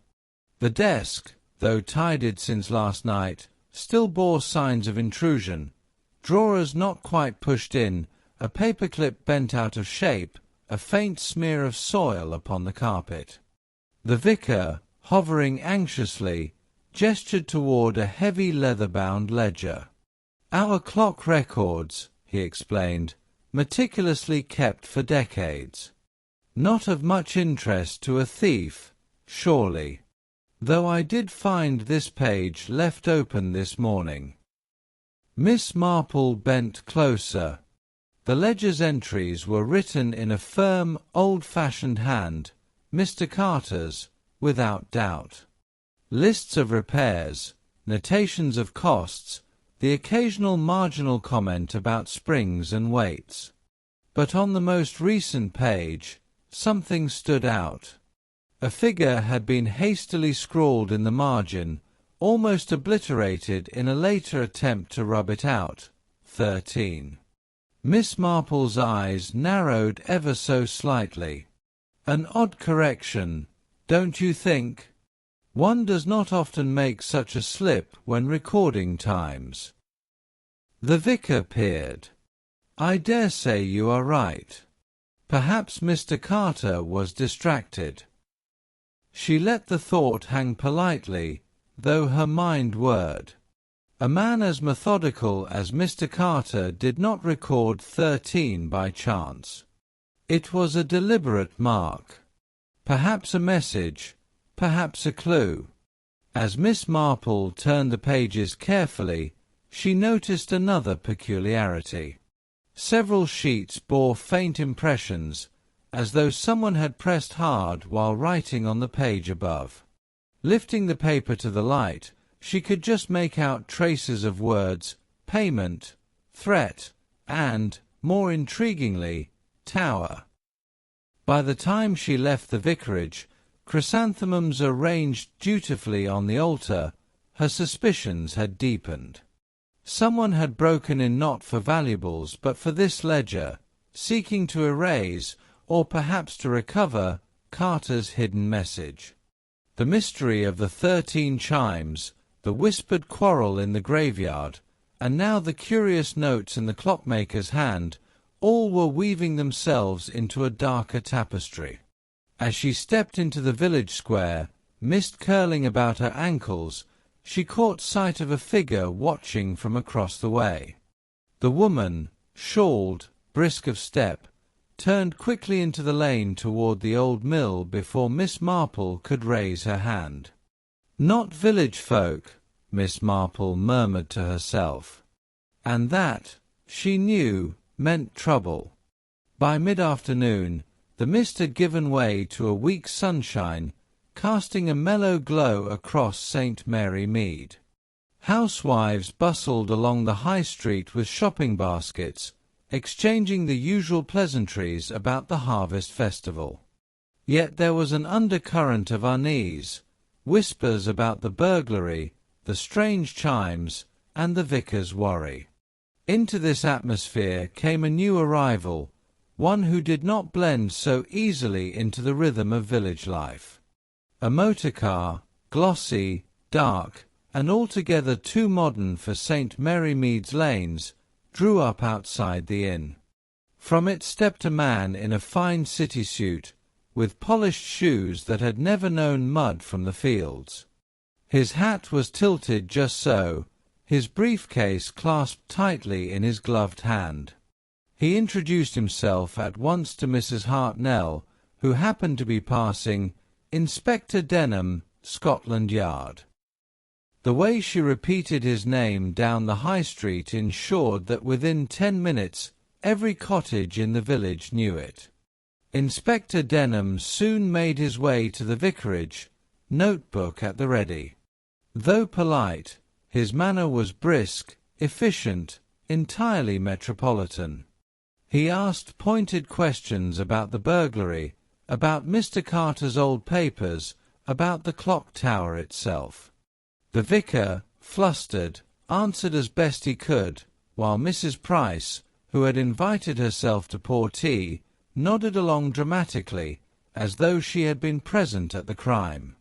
The desk, though tidied since last night, still bore signs of intrusion, drawers not quite pushed in, a paperclip bent out of shape, a faint smear of soil upon the carpet. The vicar, hovering anxiously, gestured toward a heavy leather-bound ledger. "Our clock records," he explained, "meticulously kept for decades. Not of much interest to a thief, surely. Though I did find this page left open this morning." Miss Marple bent closer. The ledger's entries were written in a firm, old-fashioned hand, Mr. Carter's, without doubt. Lists of repairs, notations of costs, the occasional marginal comment about springs and weights. But on the most recent page, something stood out. A figure had been hastily scrawled in the margin, almost obliterated in a later attempt to rub it out. 13. Miss Marple's eyes narrowed ever so slightly. An odd correction, don't you think? One does not often make such a slip when recording times. The vicar peered. "I dare say you are right. Perhaps Mr. Carter was distracted." She let the thought hang politely, though her mind whirred. A man as methodical as Mr. Carter did not record 13 by chance. It was a deliberate mark. Perhaps a message, perhaps a clue. As Miss Marple turned the pages carefully, she noticed another peculiarity. Several sheets bore faint impressions, as though someone had pressed hard while writing on the page above. Lifting the paper to the light, she could just make out traces of words, payment, threat, and, more intriguingly, tower. By the time she left the vicarage, chrysanthemums arranged dutifully on the altar, her suspicions had deepened. Someone had broken in not for valuables but for this ledger, seeking to erase, or perhaps to recover, Carter's hidden message. The mystery of the 13 chimes, the whispered quarrel in the graveyard, and now the curious notes in the clockmaker's hand, all were weaving themselves into a darker tapestry. As she stepped into the village square, mist curling about her ankles, she caught sight of a figure watching from across the way. The woman, shawled, brisk of step, turned quickly into the lane toward the old mill before Miss Marple could raise her hand. "Not village folk," Miss Marple murmured to herself. And that, she knew, meant trouble. By mid-afternoon, the mist had given way to a weak sunshine, casting a mellow glow across St. Mary Mead. Housewives bustled along the high street with shopping baskets, exchanging the usual pleasantries about the harvest festival. Yet there was an undercurrent of unease, whispers about the burglary, the strange chimes, and the vicar's worry. Into this atmosphere came a new arrival, one who did not blend so easily into the rhythm of village life. A motor car, glossy, dark, and altogether too modern for St. Mary Mead's lanes, drew up outside the inn. From it stepped a man in a fine city suit, with polished shoes that had never known mud from the fields. His hat was tilted just so, his briefcase clasped tightly in his gloved hand. He introduced himself at once to Mrs. Hartnell, who happened to be passing, Inspector Denham, Scotland Yard. The way she repeated his name down the high street ensured that within 10 minutes every cottage in the village knew it. Inspector Denham soon made his way to the vicarage, notebook at the ready. Though polite, his manner was brisk, efficient, entirely metropolitan. He asked pointed questions about the burglary, about Mr. Carter's old papers, about the clock tower itself. The vicar, flustered, answered as best he could, while Mrs. Price, who had invited herself to pour tea, nodded along dramatically, as though she had been present at the crime.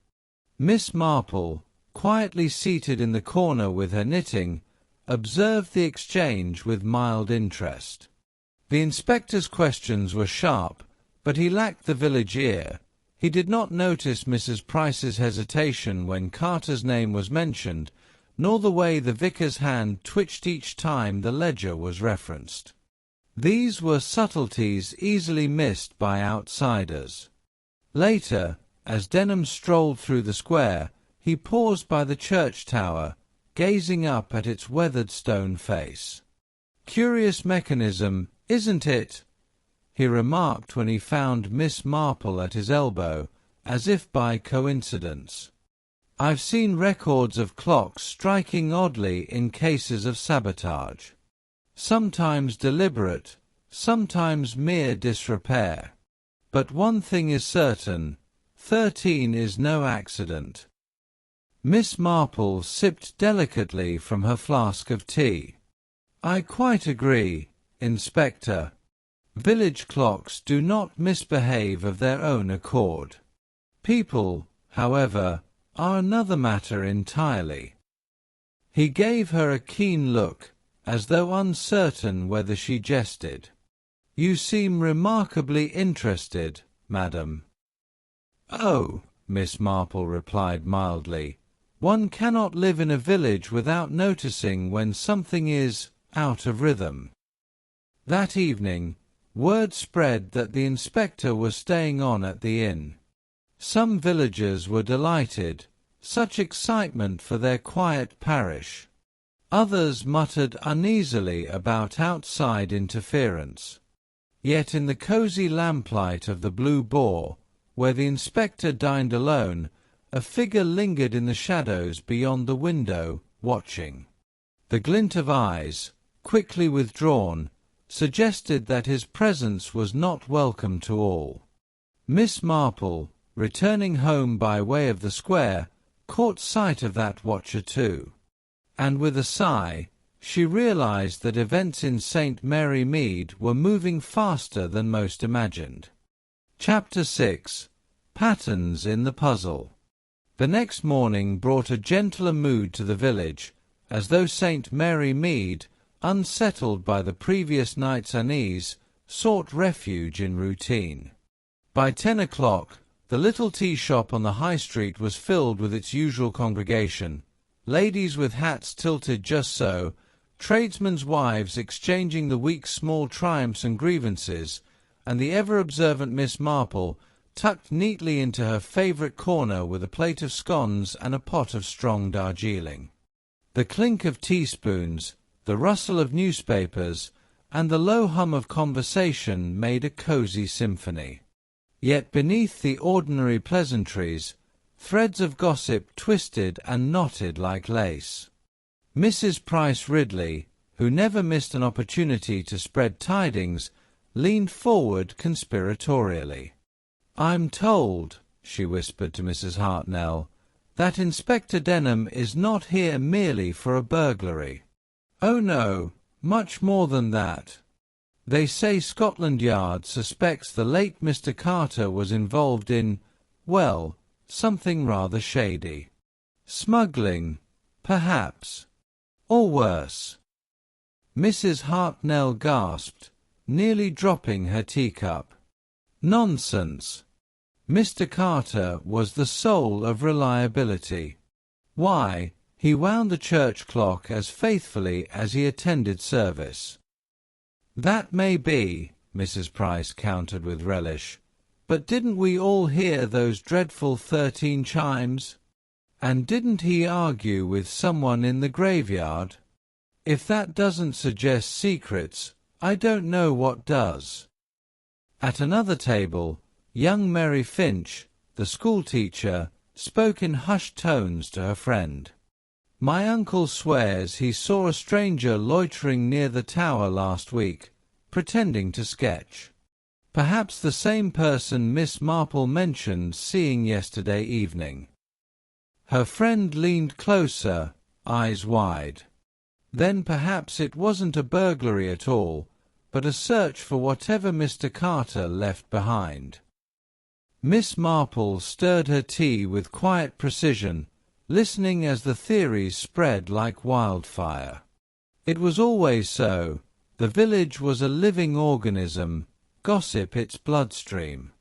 Miss Marple, quietly seated in the corner with her knitting, observed the exchange with mild interest. The inspector's questions were sharp, but he lacked the village ear. He did not notice Mrs. Price's hesitation when Carter's name was mentioned, nor the way the vicar's hand twitched each time the ledger was referenced. These were subtleties easily missed by outsiders. Later, as Denham strolled through the square, he paused by the church tower, gazing up at its weathered stone face. "Curious mechanism, isn't it?" he remarked when he found Miss Marple at his elbow, as if by coincidence. "I've seen records of clocks striking oddly in cases of sabotage. Sometimes deliberate, sometimes mere disrepair. But one thing is certain, 13 is no accident." Miss Marple sipped delicately from her flask of tea. "I quite agree, Inspector. Village clocks do not misbehave of their own accord. People, however, are another matter entirely." He gave her a keen look, as though uncertain whether she jested. "You seem remarkably interested, madam." "Oh," Miss Marple replied mildly, "one cannot live in a village without noticing when something is out of rhythm." That evening, word spread that the inspector was staying on at the inn. Some villagers were delighted, such excitement for their quiet parish. Others muttered uneasily about outside interference. Yet in the cosy lamplight of the Blue Boar, where the inspector dined alone, a figure lingered in the shadows beyond the window, watching. The glint of eyes, quickly withdrawn, suggested that his presence was not welcome to all. Miss Marple, returning home by way of the square, caught sight of that watcher too. And with a sigh, she realized that events in St. Mary Mead were moving faster than most imagined. Chapter 6. Patterns in the Puzzle. The next morning brought a gentler mood to the village, as though St. Mary Mead, unsettled by the previous night's unease, sought refuge in routine. By 10 o'clock, the little tea shop on the high street was filled with its usual congregation, ladies with hats tilted just so, tradesmen's wives exchanging the week's small triumphs and grievances, and the ever-observant Miss Marple, tucked neatly into her favourite corner with a plate of scones and a pot of strong Darjeeling. The clink of teaspoons, the rustle of newspapers, and the low hum of conversation made a cozy symphony. Yet beneath the ordinary pleasantries, threads of gossip twisted and knotted like lace. Mrs. Price Ridley, who never missed an opportunity to spread tidings, leaned forward conspiratorially. "I'm told," she whispered to Mrs. Hartnell, "that Inspector Denham is not here merely for a burglary. Oh no, much more than that. They say Scotland Yard suspects the late Mr. Carter was involved in, well, something rather shady. Smuggling, perhaps. Or worse." Mrs. Hartnell gasped, nearly dropping her teacup. Nonsense. Mr. Carter was the soul of reliability. Why, he wound the church clock as faithfully as he attended service. "That may be," Mrs. Price countered with relish, "but didn't we all hear those dreadful 13 chimes? And didn't he argue with someone in the graveyard? If that doesn't suggest secrets, I don't know what does." At another table, young Mary Finch, the schoolteacher, spoke in hushed tones to her friend. "My uncle swears he saw a stranger loitering near the tower last week, pretending to sketch. Perhaps the same person Miss Marple mentioned seeing yesterday evening." Her friend leaned closer, eyes wide. Then perhaps it wasn't a burglary at all, but a search for whatever Mr. Carter left behind. Miss Marple stirred her tea with quiet precision, listening as the theories spread like wildfire. It was always so. The village was a living organism, gossip its bloodstream.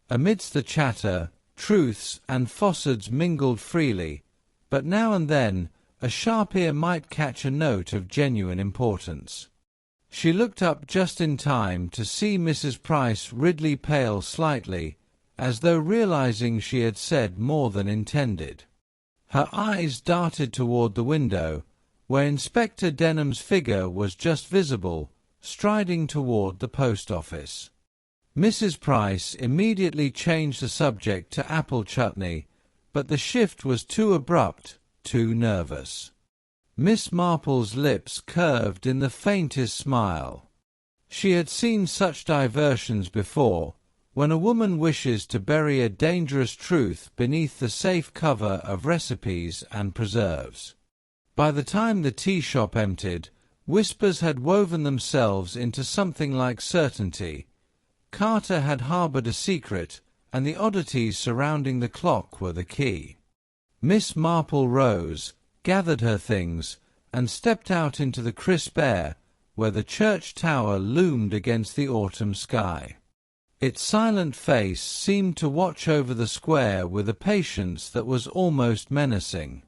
Amidst the chatter, truths and falsehoods mingled freely, but now and then a sharp ear might catch a note of genuine importance. She looked up just in time to see Mrs. Price Ridley pale slightly, as though realizing she had said more than intended. Her eyes darted toward the window, where Inspector Denham's figure was just visible, striding toward the post office. Mrs. Price immediately changed the subject to apple chutney, but the shift was too abrupt, too nervous. Miss Marple's lips curved in the faintest smile. She had seen such diversions before, when a woman wishes to bury a dangerous truth beneath the safe cover of recipes and preserves. By the time the tea shop emptied, whispers had woven themselves into something like certainty. Carter had harbored a secret, and the oddities surrounding the clock were the key. Miss Marple rose, gathered her things, and stepped out into the crisp air, where the church tower loomed against the autumn sky. Its silent face seemed to watch over the square with a patience that was almost menacing.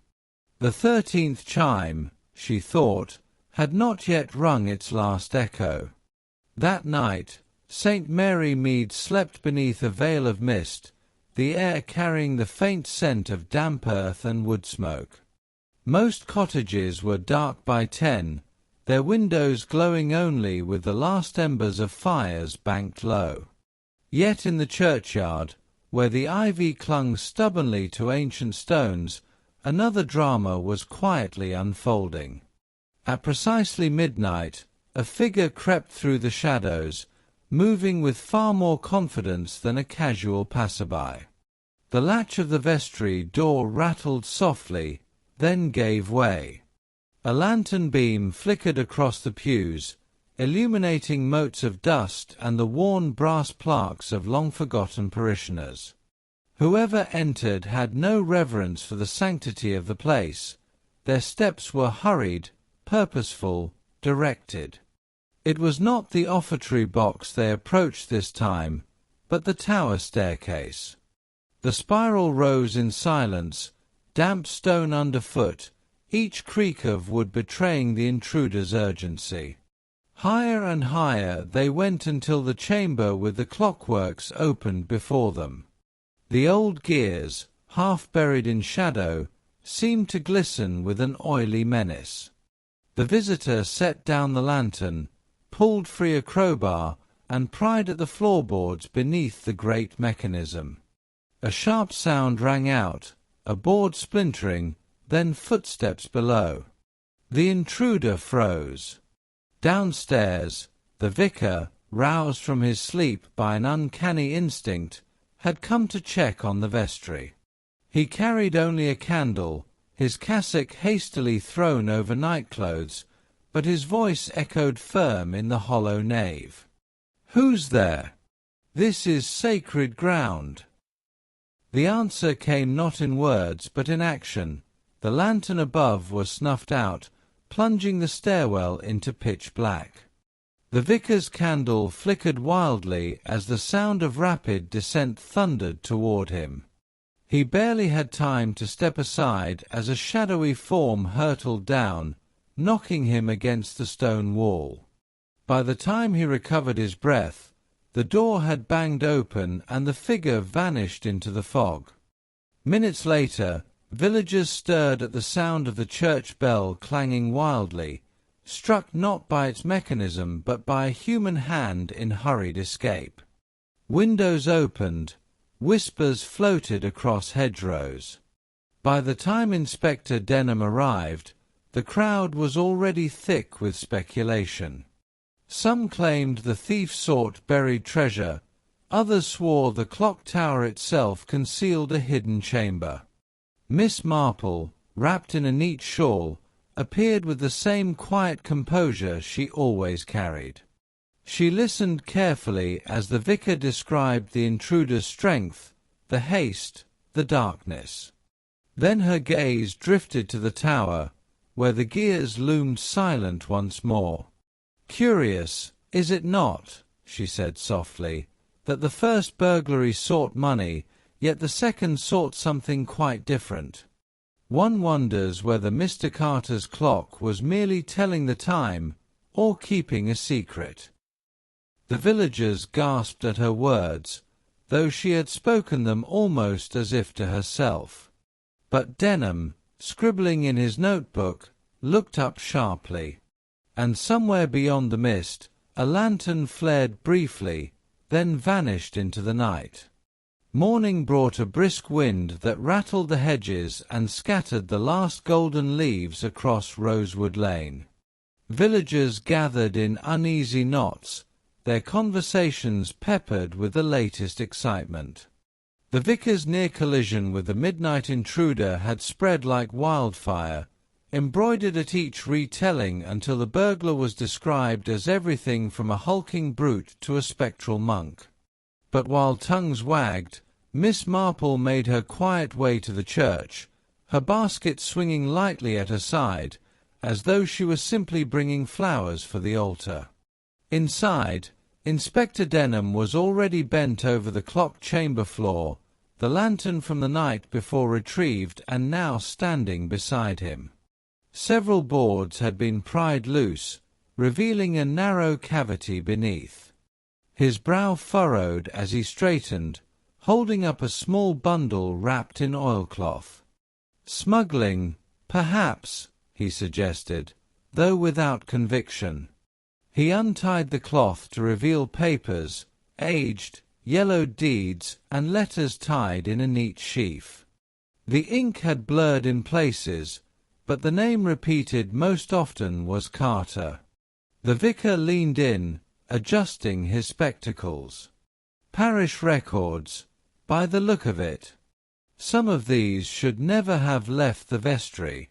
The 13th chime, she thought, had not yet rung its last echo. That night, St. Mary Mead slept beneath a veil of mist, the air carrying the faint scent of damp earth and wood smoke. Most cottages were dark by 10, their windows glowing only with the last embers of fires banked low. Yet in the churchyard, where the ivy clung stubbornly to ancient stones, another drama was quietly unfolding. At precisely midnight, a figure crept through the shadows, moving with far more confidence than a casual passerby. The latch of the vestry door rattled softly, then gave way. A lantern beam flickered across the pews, illuminating motes of dust and the worn brass plaques of long-forgotten parishioners. Whoever entered had no reverence for the sanctity of the place. Their steps were hurried, purposeful, directed. It was not the offertory box they approached this time, but the tower staircase. The spiral rose in silence, damp stone underfoot, each creak of wood betraying the intruder's urgency. Higher and higher they went until the chamber with the clockworks opened before them. The old gears, half buried in shadow, seemed to glisten with an oily menace. The visitor set down the lantern, pulled free a crowbar, and pried at the floorboards beneath the great mechanism. A sharp sound rang out, a board splintering, then footsteps below. The intruder froze. Downstairs, the vicar, roused from his sleep by an uncanny instinct, had come to check on the vestry. He carried only a candle, his cassock hastily thrown over nightclothes, but his voice echoed firm in the hollow nave. "Who's there? This is sacred ground." The answer came not in words but in action. The lantern above was snuffed out, plunging the stairwell into pitch black. The vicar's candle flickered wildly as the sound of rapid descent thundered toward him. He barely had time to step aside as a shadowy form hurtled down, knocking him against the stone wall. By the time he recovered his breath, the door had banged open and the figure vanished into the fog. Minutes later, villagers stirred at the sound of the church bell clanging wildly, struck not by its mechanism but by a human hand in hurried escape. Windows opened, whispers floated across hedgerows. By the time Inspector Denham arrived, the crowd was already thick with speculation. Some claimed the thief sought buried treasure, others swore the clock tower itself concealed a hidden chamber. Miss Marple, wrapped in a neat shawl, appeared with the same quiet composure she always carried. She listened carefully as the vicar described the intruder's strength, the haste, the darkness. Then her gaze drifted to the tower, where the gears loomed silent once more. "Curious, is it not," she said softly, "that the first burglary sought money, yet the second sought something quite different? One wonders whether Mr. Carter's clock was merely telling the time or keeping a secret." The villagers gasped at her words, though she had spoken them almost as if to herself. But Denham, scribbling in his notebook, looked up sharply. And somewhere beyond the mist, a lantern flared briefly, then vanished into the night. Morning brought a brisk wind that rattled the hedges and scattered the last golden leaves across Rosewood Lane. Villagers gathered in uneasy knots, their conversations peppered with the latest excitement. The vicar's near collision with the midnight intruder had spread like wildfire, embroidered at each retelling until the burglar was described as everything from a hulking brute to a spectral monk. But while tongues wagged, Miss Marple made her quiet way to the church, her basket swinging lightly at her side, as though she was simply bringing flowers for the altar. Inside, Inspector Denham was already bent over the clock chamber floor, the lantern from the night before retrieved and now standing beside him. Several boards had been pried loose, revealing a narrow cavity beneath. His brow furrowed as he straightened, holding up a small bundle wrapped in oilcloth. "Smuggling, perhaps," he suggested, though without conviction. He untied the cloth to reveal papers, aged, yellowed deeds, and letters tied in a neat sheaf. The ink had blurred in places, but the name repeated most often was Carter. The vicar leaned in, adjusting his spectacles. Parish records, by the look of it. Some of these should never have left the vestry.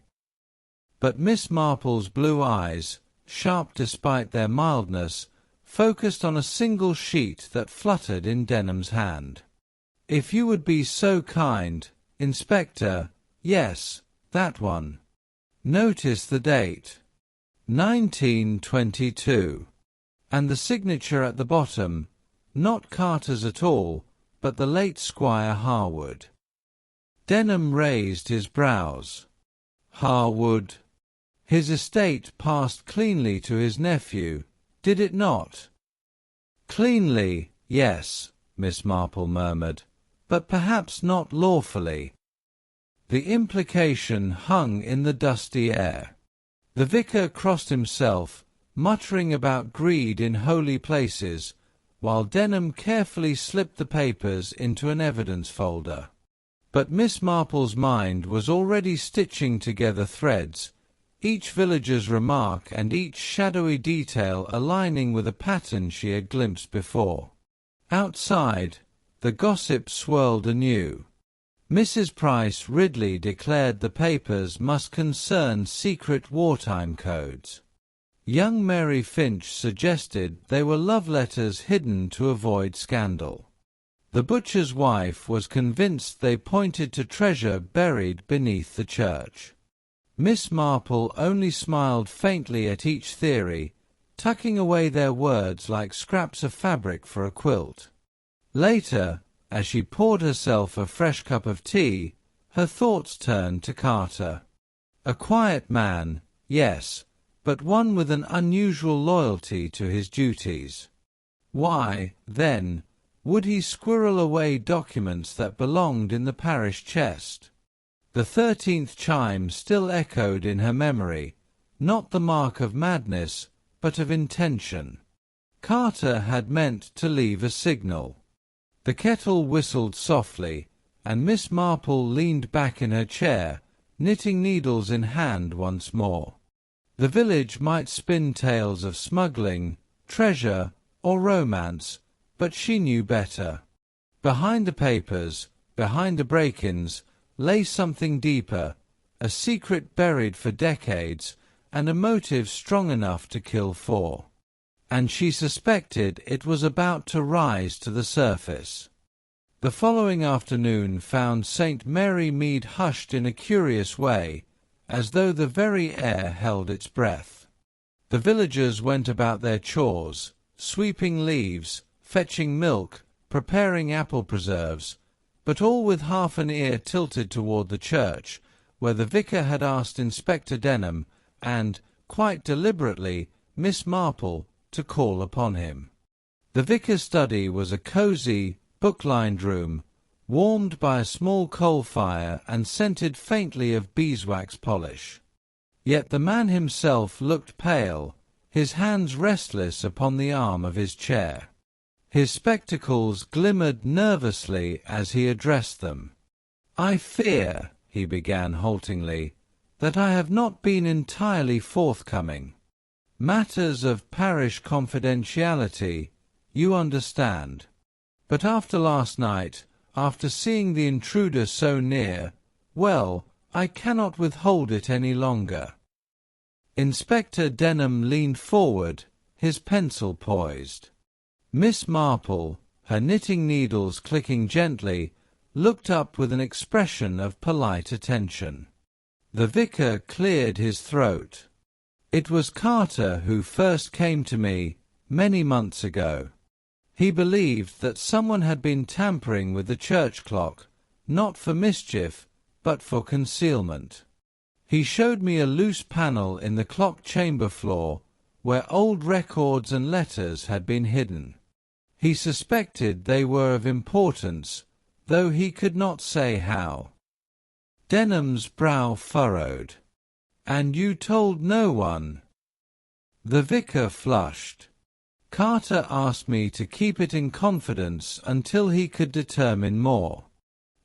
But Miss Marple's blue eyes, sharp despite their mildness, focused on a single sheet that fluttered in Denham's hand. "If you would be so kind, Inspector, yes, that one. Notice the date. 1922. And the signature at the bottom, not Carter's at all, but the late Squire Harwood." Denham raised his brows. Harwood. His estate passed cleanly to his nephew, did it not? "Cleanly, yes," Miss Marple murmured, "but perhaps not lawfully." The implication hung in the dusty air. The vicar crossed himself, muttering about greed in holy places, while Denham carefully slipped the papers into an evidence folder. But Miss Marple's mind was already stitching together threads, each villager's remark and each shadowy detail aligning with a pattern she had glimpsed before. Outside, the gossip swirled anew. Mrs. Price Ridley declared the papers must concern secret wartime codes. Young Mary Finch suggested they were love letters hidden to avoid scandal. The butcher's wife was convinced they pointed to treasure buried beneath the church. Miss Marple only smiled faintly at each theory, tucking away their words like scraps of fabric for a quilt. Later, as she poured herself a fresh cup of tea, her thoughts turned to Carter. A quiet man, yes, but one with an unusual loyalty to his duties. Why, then, would he squirrel away documents that belonged in the parish chest? The 13th chime still echoed in her memory, not the mark of madness, but of intention. Carter had meant to leave a signal. The kettle whistled softly, and Miss Marple leaned back in her chair, knitting needles in hand once more. The village might spin tales of smuggling, treasure, or romance, but she knew better. Behind the papers, behind the break-ins, lay something deeper, a secret buried for decades, and a motive strong enough to kill for. And she suspected it was about to rise to the surface. The following afternoon found St. Mary Mead hushed in a curious way, as though the very air held its breath. The villagers went about their chores, sweeping leaves, fetching milk, preparing apple preserves, but all with half an ear tilted toward the church, where the vicar had asked Inspector Denham, and, quite deliberately, Miss Marple, to call upon him. The vicar's study was a cosy, book-lined room, warmed by a small coal fire and scented faintly of beeswax polish. Yet the man himself looked pale, his hands restless upon the arm of his chair. His spectacles glimmered nervously as he addressed them. "I fear," he began haltingly, "that I have not been entirely forthcoming. Matters of parish confidentiality, you understand. But after last night, after seeing the intruder so near, well, I cannot withhold it any longer." Inspector Denham leaned forward, his pencil poised. Miss Marple, her knitting needles clicking gently, looked up with an expression of polite attention. The vicar cleared his throat. "It was Carter who first came to me, many months ago. He believed that someone had been tampering with the church clock, not for mischief, but for concealment. He showed me a loose panel in the clock chamber floor, where old records and letters had been hidden. He suspected they were of importance, though he could not say how." Denham's brow furrowed. "And you told no one?" The vicar flushed. "Carter asked me to keep it in confidence until he could determine more.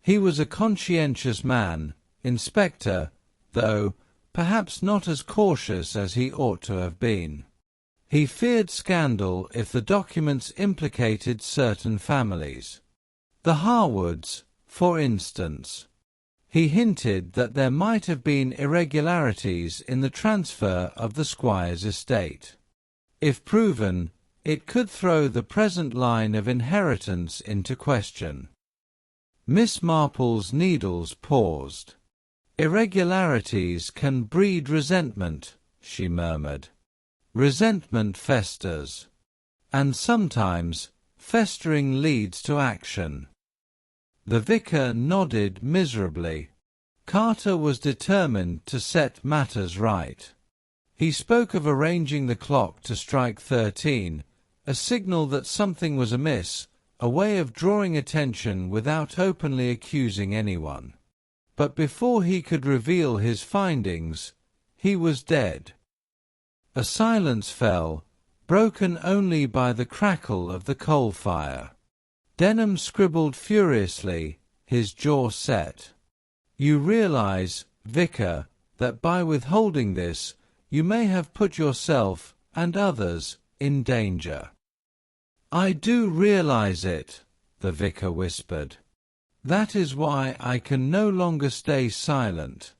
He was a conscientious man, Inspector, though perhaps not as cautious as he ought to have been. He feared scandal if the documents implicated certain families. The Harwoods, for instance. He hinted that there might have been irregularities in the transfer of the squire's estate. If proven, it could throw the present line of inheritance into question." Miss Marple's needles paused. "Irregularities can breed resentment," she murmured. "Resentment festers. And sometimes festering leads to action." The vicar nodded miserably. Carter was determined to set matters right. He spoke of arranging the clock to strike 13, a signal that something was amiss, a way of drawing attention without openly accusing anyone. But before he could reveal his findings, he was dead. A silence fell, broken only by the crackle of the coal fire. Denham scribbled furiously, his jaw set. "You realize, Vicar, that by withholding this, you may have put yourself, and others, in danger." "I do realize it," the vicar whispered. "That is why I can no longer stay silent."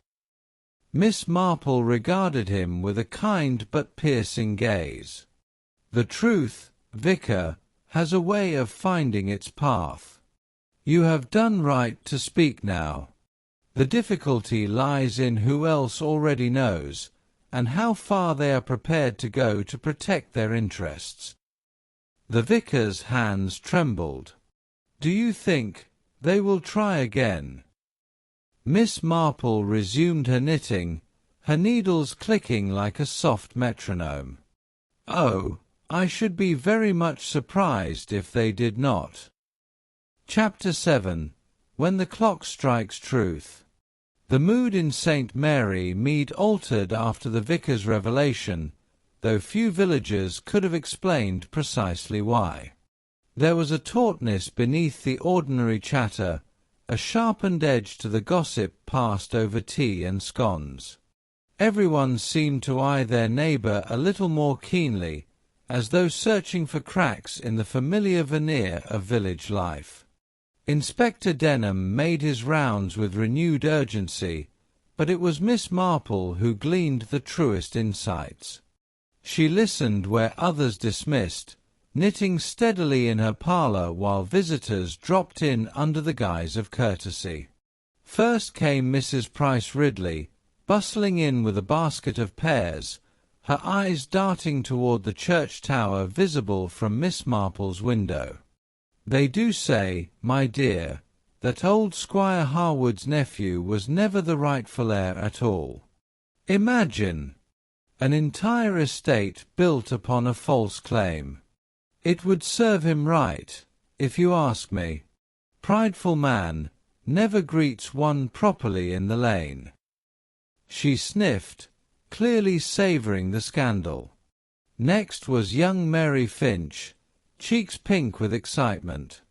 Miss Marple regarded him with a kind but piercing gaze. "The truth, Vicar, has a way of finding its path. You have done right to speak now. The difficulty lies in who else already knows, and how far they are prepared to go to protect their interests." The vicar's hands trembled. "Do you think they will try again?" Miss Marple resumed her knitting, her needles clicking like a soft metronome. "Oh, I should be very much surprised if they did not." Chapter 7. When the Clock Strikes Truth. The mood in St. Mary Mead altered after the vicar's revelation, though few villagers could have explained precisely why. There was a tautness beneath the ordinary chatter, a sharpened edge to the gossip passed over tea and scones. Everyone seemed to eye their neighbour a little more keenly, as though searching for cracks in the familiar veneer of village life. Inspector Denham made his rounds with renewed urgency, but it was Miss Marple who gleaned the truest insights. She listened where others dismissed, knitting steadily in her parlour while visitors dropped in under the guise of courtesy. First came Mrs. Price Ridley, bustling in with a basket of pears, her eyes darting toward the church tower visible from Miss Marple's window. "They do say, my dear, that old Squire Harwood's nephew was never the rightful heir at all. Imagine! An entire estate built upon a false claim. It would serve him right, if you ask me. Prideful man never greets one properly in the lane." She sniffed, clearly savouring the scandal. Next was young Mary Finch, cheeks pink with excitement.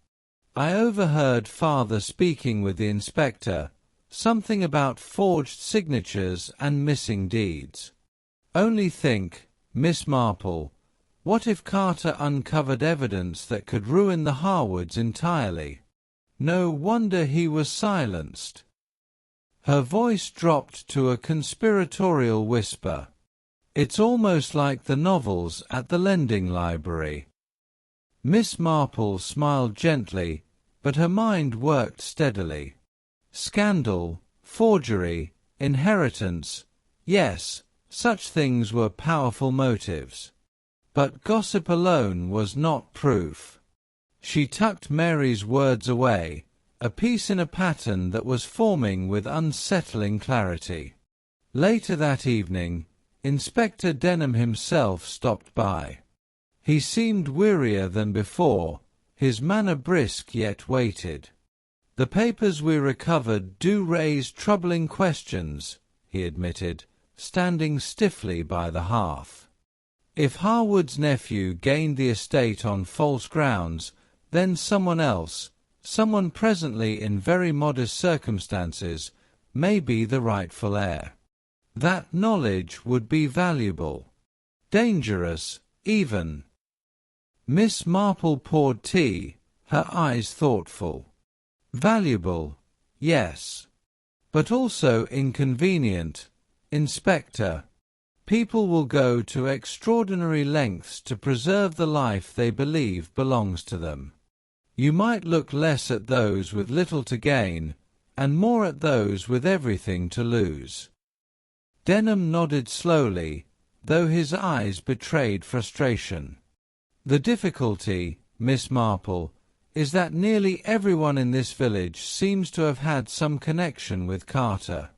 "I overheard father speaking with the inspector, something about forged signatures and missing deeds. Only think, Miss Marple, what if Carter uncovered evidence that could ruin the Harwoods entirely? No wonder he was silenced." Her voice dropped to a conspiratorial whisper. "It's almost like the novels at the lending library." Miss Marple smiled gently, but her mind worked steadily. Scandal, forgery, inheritance, yes, such things were powerful motives. But gossip alone was not proof. She tucked Mary's words away, a piece in a pattern that was forming with unsettling clarity. Later that evening, Inspector Denham himself stopped by. He seemed wearier than before, his manner brisk yet weighted. "The papers we recovered do raise troubling questions," he admitted, standing stiffly by the hearth. "If Harwood's nephew gained the estate on false grounds, then someone else, someone presently in very modest circumstances, may be the rightful heir. That knowledge would be valuable. Dangerous, even." Miss Marple poured tea, her eyes thoughtful. "Valuable, yes. But also inconvenient, Inspector. People will go to extraordinary lengths to preserve the life they believe belongs to them. You might look less at those with little to gain, and more at those with everything to lose." Denham nodded slowly, though his eyes betrayed frustration. "The difficulty, Miss Marple, is that nearly everyone in this village seems to have had some connection with Carter.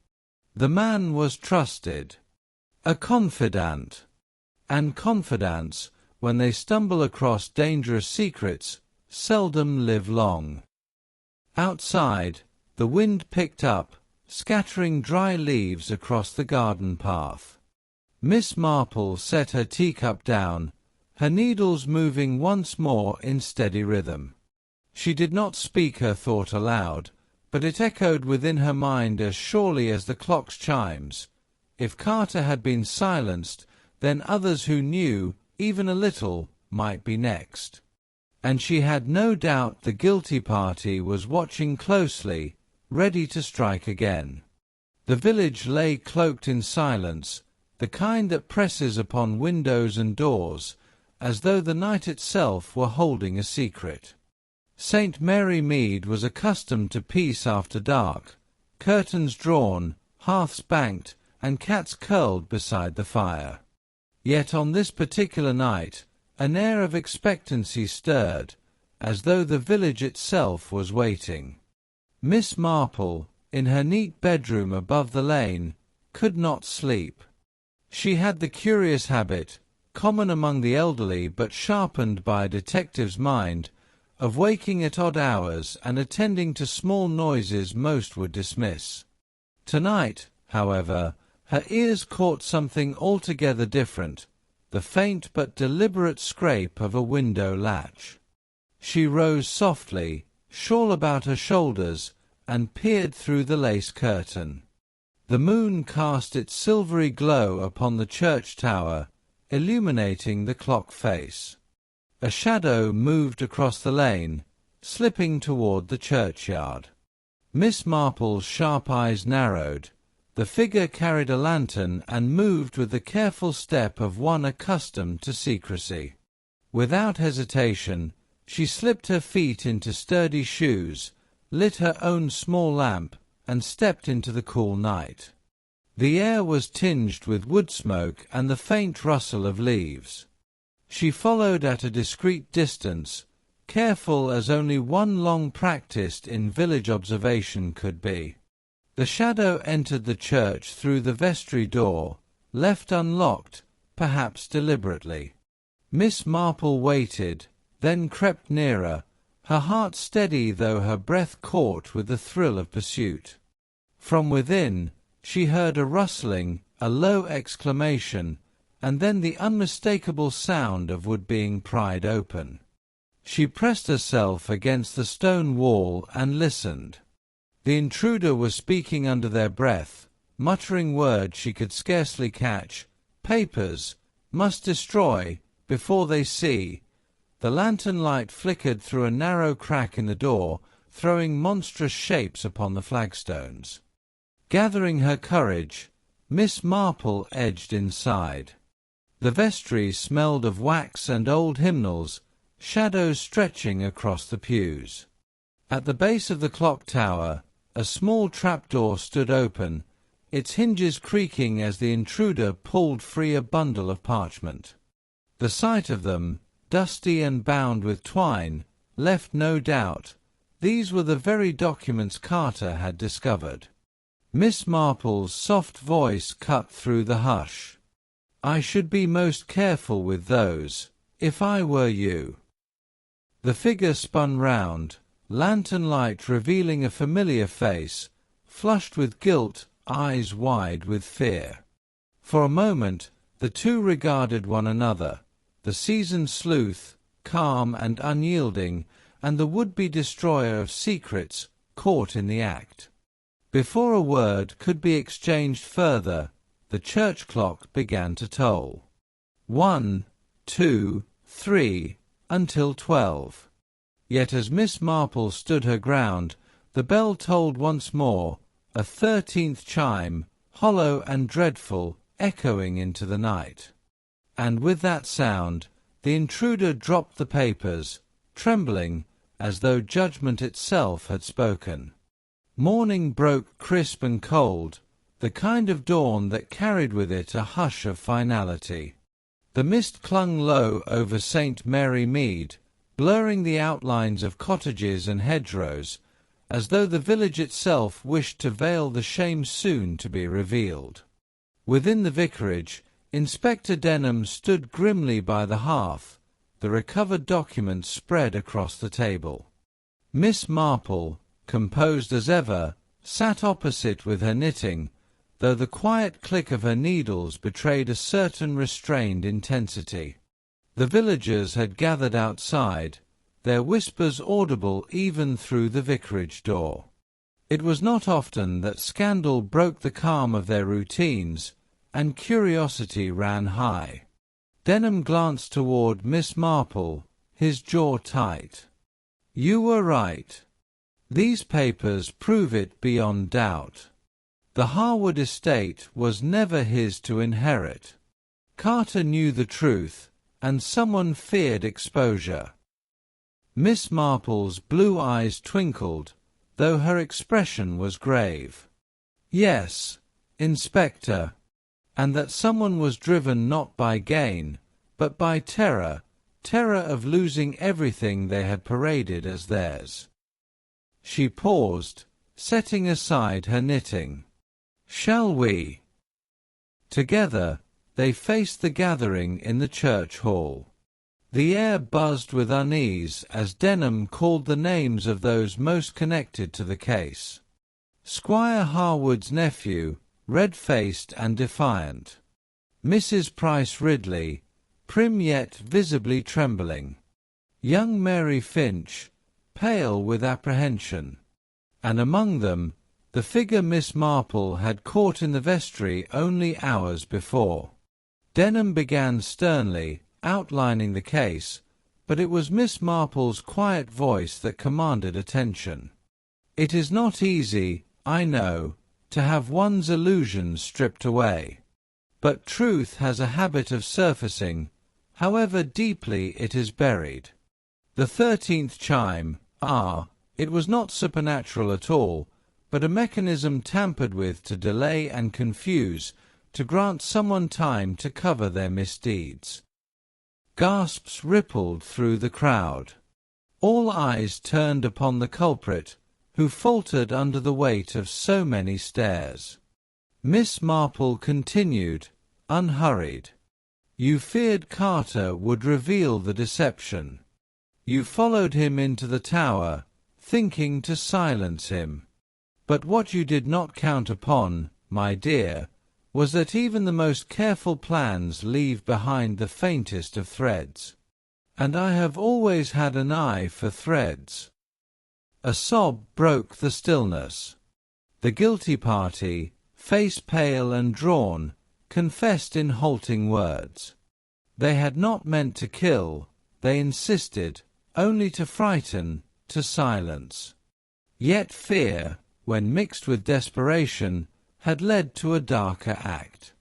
The man was trusted. A confidant. And confidants, when they stumble across dangerous secrets, seldom live long." Outside, the wind picked up, scattering dry leaves across the garden path. Miss Marple set her teacup down, her needles moving once more in steady rhythm. She did not speak her thought aloud, but it echoed within her mind as surely as the clock's chimes. If Carter had been silenced, then others who knew, even a little, might be next. And she had no doubt the guilty party was watching closely, ready to strike again. The village lay cloaked in silence, the kind that presses upon windows and doors, as though the night itself were holding a secret. St. Mary Mead was accustomed to peace after dark, curtains drawn, hearths banked, and cats curled beside the fire. Yet on this particular night, an air of expectancy stirred, as though the village itself was waiting. Miss Marple, in her neat bedroom above the lane, could not sleep. She had the curious habit, common among the elderly but sharpened by a detective's mind, of waking at odd hours and attending to small noises most would dismiss. Tonight, however, her ears caught something altogether different, the faint but deliberate scrape of a window latch. She rose softly, shawl about her shoulders, and peered through the lace curtain. The moon cast its silvery glow upon the church tower, illuminating the clock face. A shadow moved across the lane, slipping toward the churchyard. Miss Marple's sharp eyes narrowed. The figure carried a lantern and moved with the careful step of one accustomed to secrecy. Without hesitation, she slipped her feet into sturdy shoes, lit her own small lamp, and stepped into the cool night. The air was tinged with wood smoke and the faint rustle of leaves. She followed at a discreet distance, careful as only one long practised in village observation could be. The shadow entered the church through the vestry door, left unlocked, perhaps deliberately. Miss Marple waited, then crept nearer, her heart steady though her breath caught with the thrill of pursuit. From within, she heard a rustling, a low exclamation, and then the unmistakable sound of wood being pried open. She pressed herself against the stone wall and listened. The intruder was speaking under their breath, muttering words she could scarcely catch. Papers, must destroy, before they see. The lantern light flickered through a narrow crack in the door, throwing monstrous shapes upon the flagstones. Gathering her courage, Miss Marple edged inside. The vestry smelled of wax and old hymnals, shadows stretching across the pews. At the base of the clock tower, a small trapdoor stood open, its hinges creaking as the intruder pulled free a bundle of parchment. The sight of them, dusty and bound with twine, left no doubt. These were the very documents Carter had discovered. Miss Marple's soft voice cut through the hush. "I should be most careful with those, if I were you." The figure spun round, lantern light revealing a familiar face, flushed with guilt, eyes wide with fear. For a moment, the two regarded one another, the seasoned sleuth, calm and unyielding, and the would-be destroyer of secrets, caught in the act. Before a word could be exchanged further, the church clock began to toll. 1, 2, 3, until 12. Yet as Miss Marple stood her ground, the bell tolled once more, a 13th chime, hollow and dreadful, echoing into the night. And with that sound, the intruder dropped the papers, trembling, as though judgment itself had spoken. Morning broke crisp and cold, the kind of dawn that carried with it a hush of finality. The mist clung low over St. Mary Mead, blurring the outlines of cottages and hedgerows, as though the village itself wished to veil the shame soon to be revealed. Within the vicarage, Inspector Denham stood grimly by the hearth, the recovered documents spread across the table. Miss Marple, composed as ever, sat opposite with her knitting, though the quiet click of her needles betrayed a certain restrained intensity. The villagers had gathered outside, their whispers audible even through the vicarage door. It was not often that scandal broke the calm of their routines, and curiosity ran high. Denham glanced toward Miss Marple, his jaw tight. "You were right. These papers prove it beyond doubt. The Harwood estate was never his to inherit. Carter knew the truth, and someone feared exposure." Miss Marple's blue eyes twinkled, though her expression was grave. "Yes, Inspector, and that someone was driven not by gain, but by terror, terror of losing everything they had paraded as theirs." She paused, setting aside her knitting. "Shall we?" Together, they faced the gathering in the church hall. The air buzzed with unease as Denham called the names of those most connected to the case. Squire Harwood's nephew, red-faced and defiant. Mrs. Price Ridley, prim yet visibly trembling. Young Mary Finch, pale with apprehension. And among them, the figure Miss Marple had caught in the vestry only hours before. Denham began sternly, outlining the case, but it was Miss Marple's quiet voice that commanded attention. "It is not easy, I know, to have one's illusions stripped away. But truth has a habit of surfacing, however deeply it is buried. The 13th chime, it was not supernatural at all, but a mechanism tampered with to delay and confuse, to grant someone time to cover their misdeeds." Gasps rippled through the crowd. All eyes turned upon the culprit, who faltered under the weight of so many stares. Miss Marple continued, unhurried. "You feared Carter would reveal the deception. You followed him into the tower, thinking to silence him. But what you did not count upon, my dear, was that even the most careful plans leave behind the faintest of threads. And I have always had an eye for threads." A sob broke the stillness. The guilty party, face pale and drawn, confessed in halting words. They had not meant to kill, they insisted, only to frighten, to silence. Yet fear, when mixed with desperation, had led to a darker act.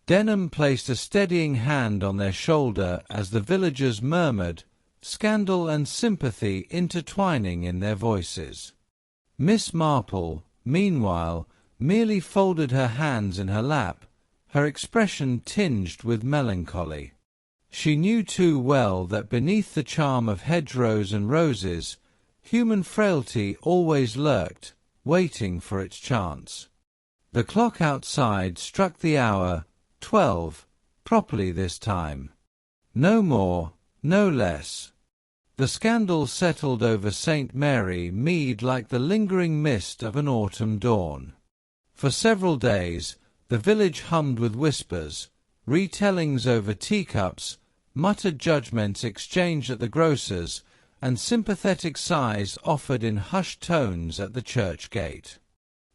Denham placed a steadying hand on their shoulder as the villagers murmured, scandal and sympathy intertwining in their voices. Miss Marple, meanwhile, merely folded her hands in her lap, her expression tinged with melancholy. She knew too well that beneath the charm of hedgerows and roses, human frailty always lurked, waiting for its chance. The clock outside struck the hour, 12, properly this time. No more, no less. The scandal settled over St. Mary Mead like the lingering mist of an autumn dawn. For several days, the village hummed with whispers, retellings over teacups, muttered judgments exchanged at the grocer's, and sympathetic sighs offered in hushed tones at the church gate.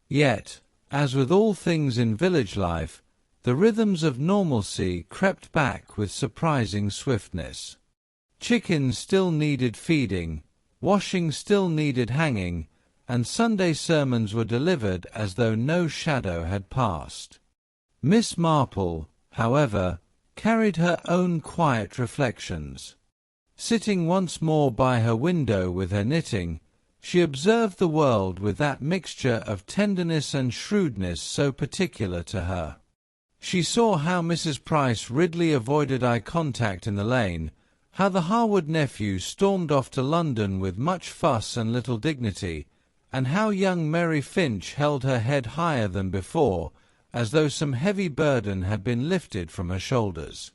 Yet, as with all things in village life, the rhythms of normalcy crept back with surprising swiftness. Chickens still needed feeding, washing still needed hanging, and Sunday sermons were delivered as though no shadow had passed. Miss Marple, however, carried her own quiet reflections. Sitting once more by her window with her knitting, she observed the world with that mixture of tenderness and shrewdness so particular to her. She saw how Mrs. Price Ridley avoided eye contact in the lane, how the Harwood nephew stormed off to London with much fuss and little dignity, and how young Mary Finch held her head higher than before, as though some heavy burden had been lifted from her shoulders.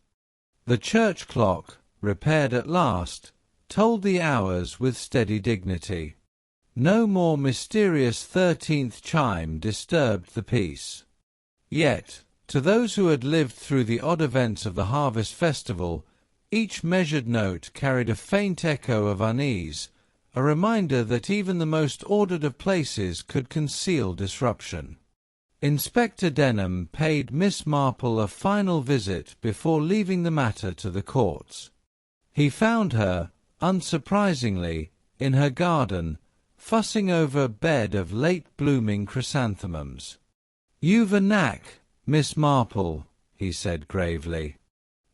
The church clock, repaired at last, told the hours with steady dignity. No more mysterious 13th chime disturbed the peace. Yet, to those who had lived through the odd events of the harvest festival, each measured note carried a faint echo of unease, a reminder that even the most ordered of places could conceal disruption. Inspector Denham paid Miss Marple a final visit before leaving the matter to the courts. He found her, unsurprisingly, in her garden, fussing over a bed of late-blooming chrysanthemums. "You've a knack, Miss Marple," he said gravely.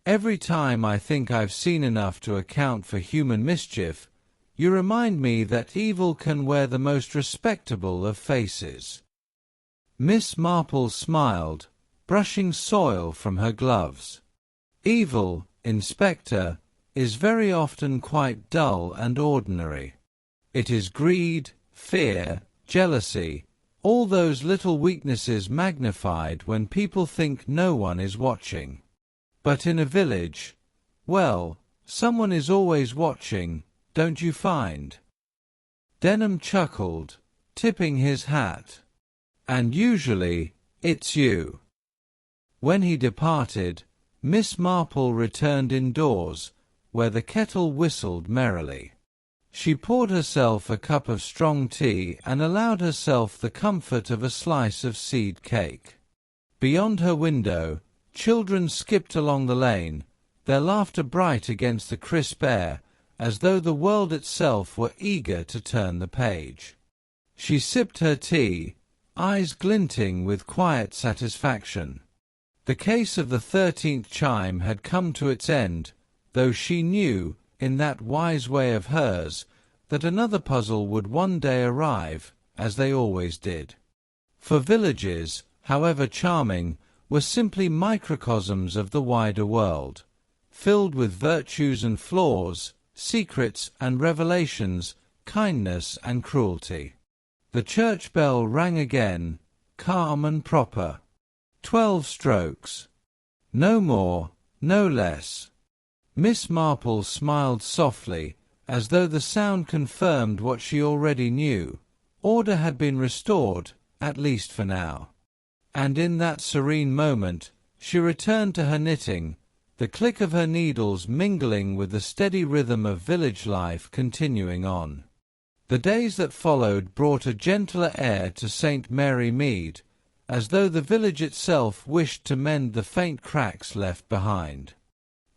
"Every time I think I've seen enough to account for human mischief, you remind me that evil can wear the most respectable of faces." Miss Marple smiled, brushing soil from her gloves. "Evil, Inspector, is very often quite dull and ordinary. It is greed, fear, jealousy, all those little weaknesses magnified when people think no one is watching. But in a village, well, someone is always watching, don't you find?" Denham chuckled, tipping his hat. "And usually, it's you." When he departed, Miss Marple returned indoors, where the kettle whistled merrily. She poured herself a cup of strong tea and allowed herself the comfort of a slice of seed cake. Beyond her window, children skipped along the lane, their laughter bright against the crisp air, as though the world itself were eager to turn the page. She sipped her tea, eyes glinting with quiet satisfaction. The case of the 13th chime had come to its end, though she knew, in that wise way of hers, that another puzzle would one day arrive, as they always did. For villages, however charming, were simply microcosms of the wider world, filled with virtues and flaws, secrets and revelations, kindness and cruelty. The church bell rang again, calm and proper. 12 strokes. No more, no less. Miss Marple smiled softly, as though the sound confirmed what she already knew. Order had been restored, at least for now. And in that serene moment, she returned to her knitting, the click of her needles mingling with the steady rhythm of village life continuing on. The days that followed brought a gentler air to St. Mary Mead, as though the village itself wished to mend the faint cracks left behind.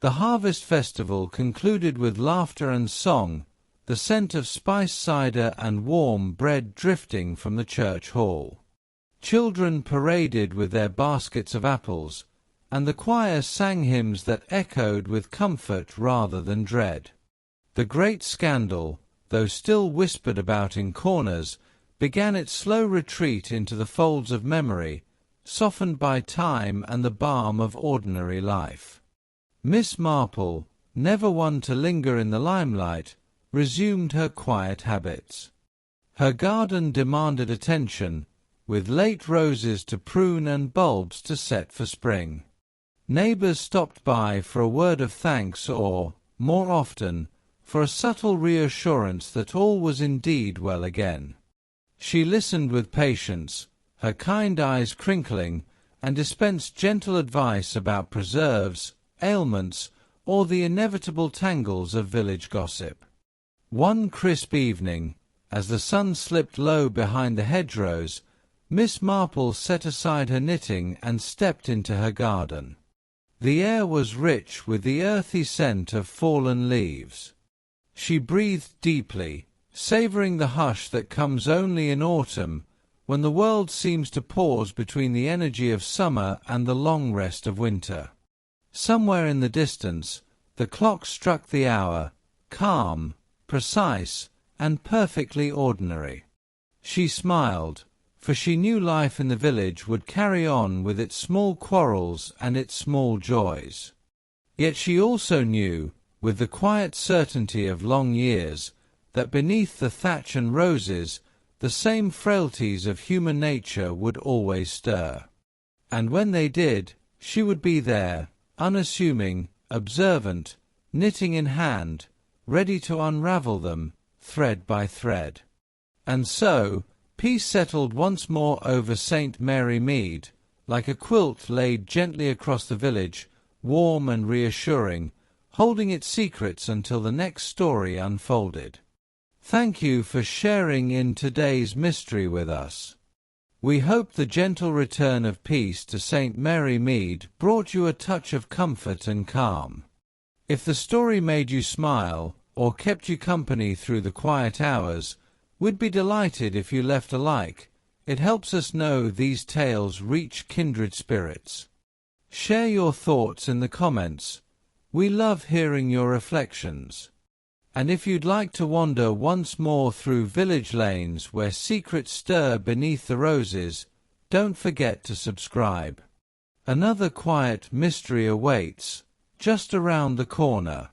The harvest festival concluded with laughter and song, the scent of spiced cider and warm bread drifting from the church hall. Children paraded with their baskets of apples, and the choir sang hymns that echoed with comfort rather than dread. The great scandal, though still whispered about in corners, began its slow retreat into the folds of memory, softened by time and the balm of ordinary life. Miss Marple, never one to linger in the limelight, resumed her quiet habits. Her garden demanded attention, with late roses to prune and bulbs to set for spring. Neighbours stopped by for a word of thanks or, more often, for a subtle reassurance that all was indeed well again. She listened with patience, her kind eyes crinkling, and dispensed gentle advice about preserves, ailments, or the inevitable tangles of village gossip. One crisp evening, as the sun slipped low behind the hedgerows, Miss Marple set aside her knitting and stepped into her garden. The air was rich with the earthy scent of fallen leaves. She breathed deeply, savouring the hush that comes only in autumn, when the world seems to pause between the energy of summer and the long rest of winter. Somewhere in the distance, the clock struck the hour, calm, precise, and perfectly ordinary. She smiled, for she knew life in the village would carry on with its small quarrels and its small joys. Yet she also knew, with the quiet certainty of long years, that beneath the thatch and roses the same frailties of human nature would always stir. And when they did, she would be there, unassuming, observant, knitting in hand, ready to unravel them, thread by thread. And so, peace settled once more over St. Mary Mead, like a quilt laid gently across the village, warm and reassuring, holding its secrets until the next story unfolded. Thank you for sharing in today's mystery with us. We hope the gentle return of peace to St. Mary Mead brought you a touch of comfort and calm. If the story made you smile or kept you company through the quiet hours, we'd be delighted if you left a like. It helps us know these tales reach kindred spirits. Share your thoughts in the comments. We love hearing your reflections. And if you'd like to wander once more through village lanes where secrets stir beneath the roses, don't forget to subscribe. Another quiet mystery awaits, just around the corner.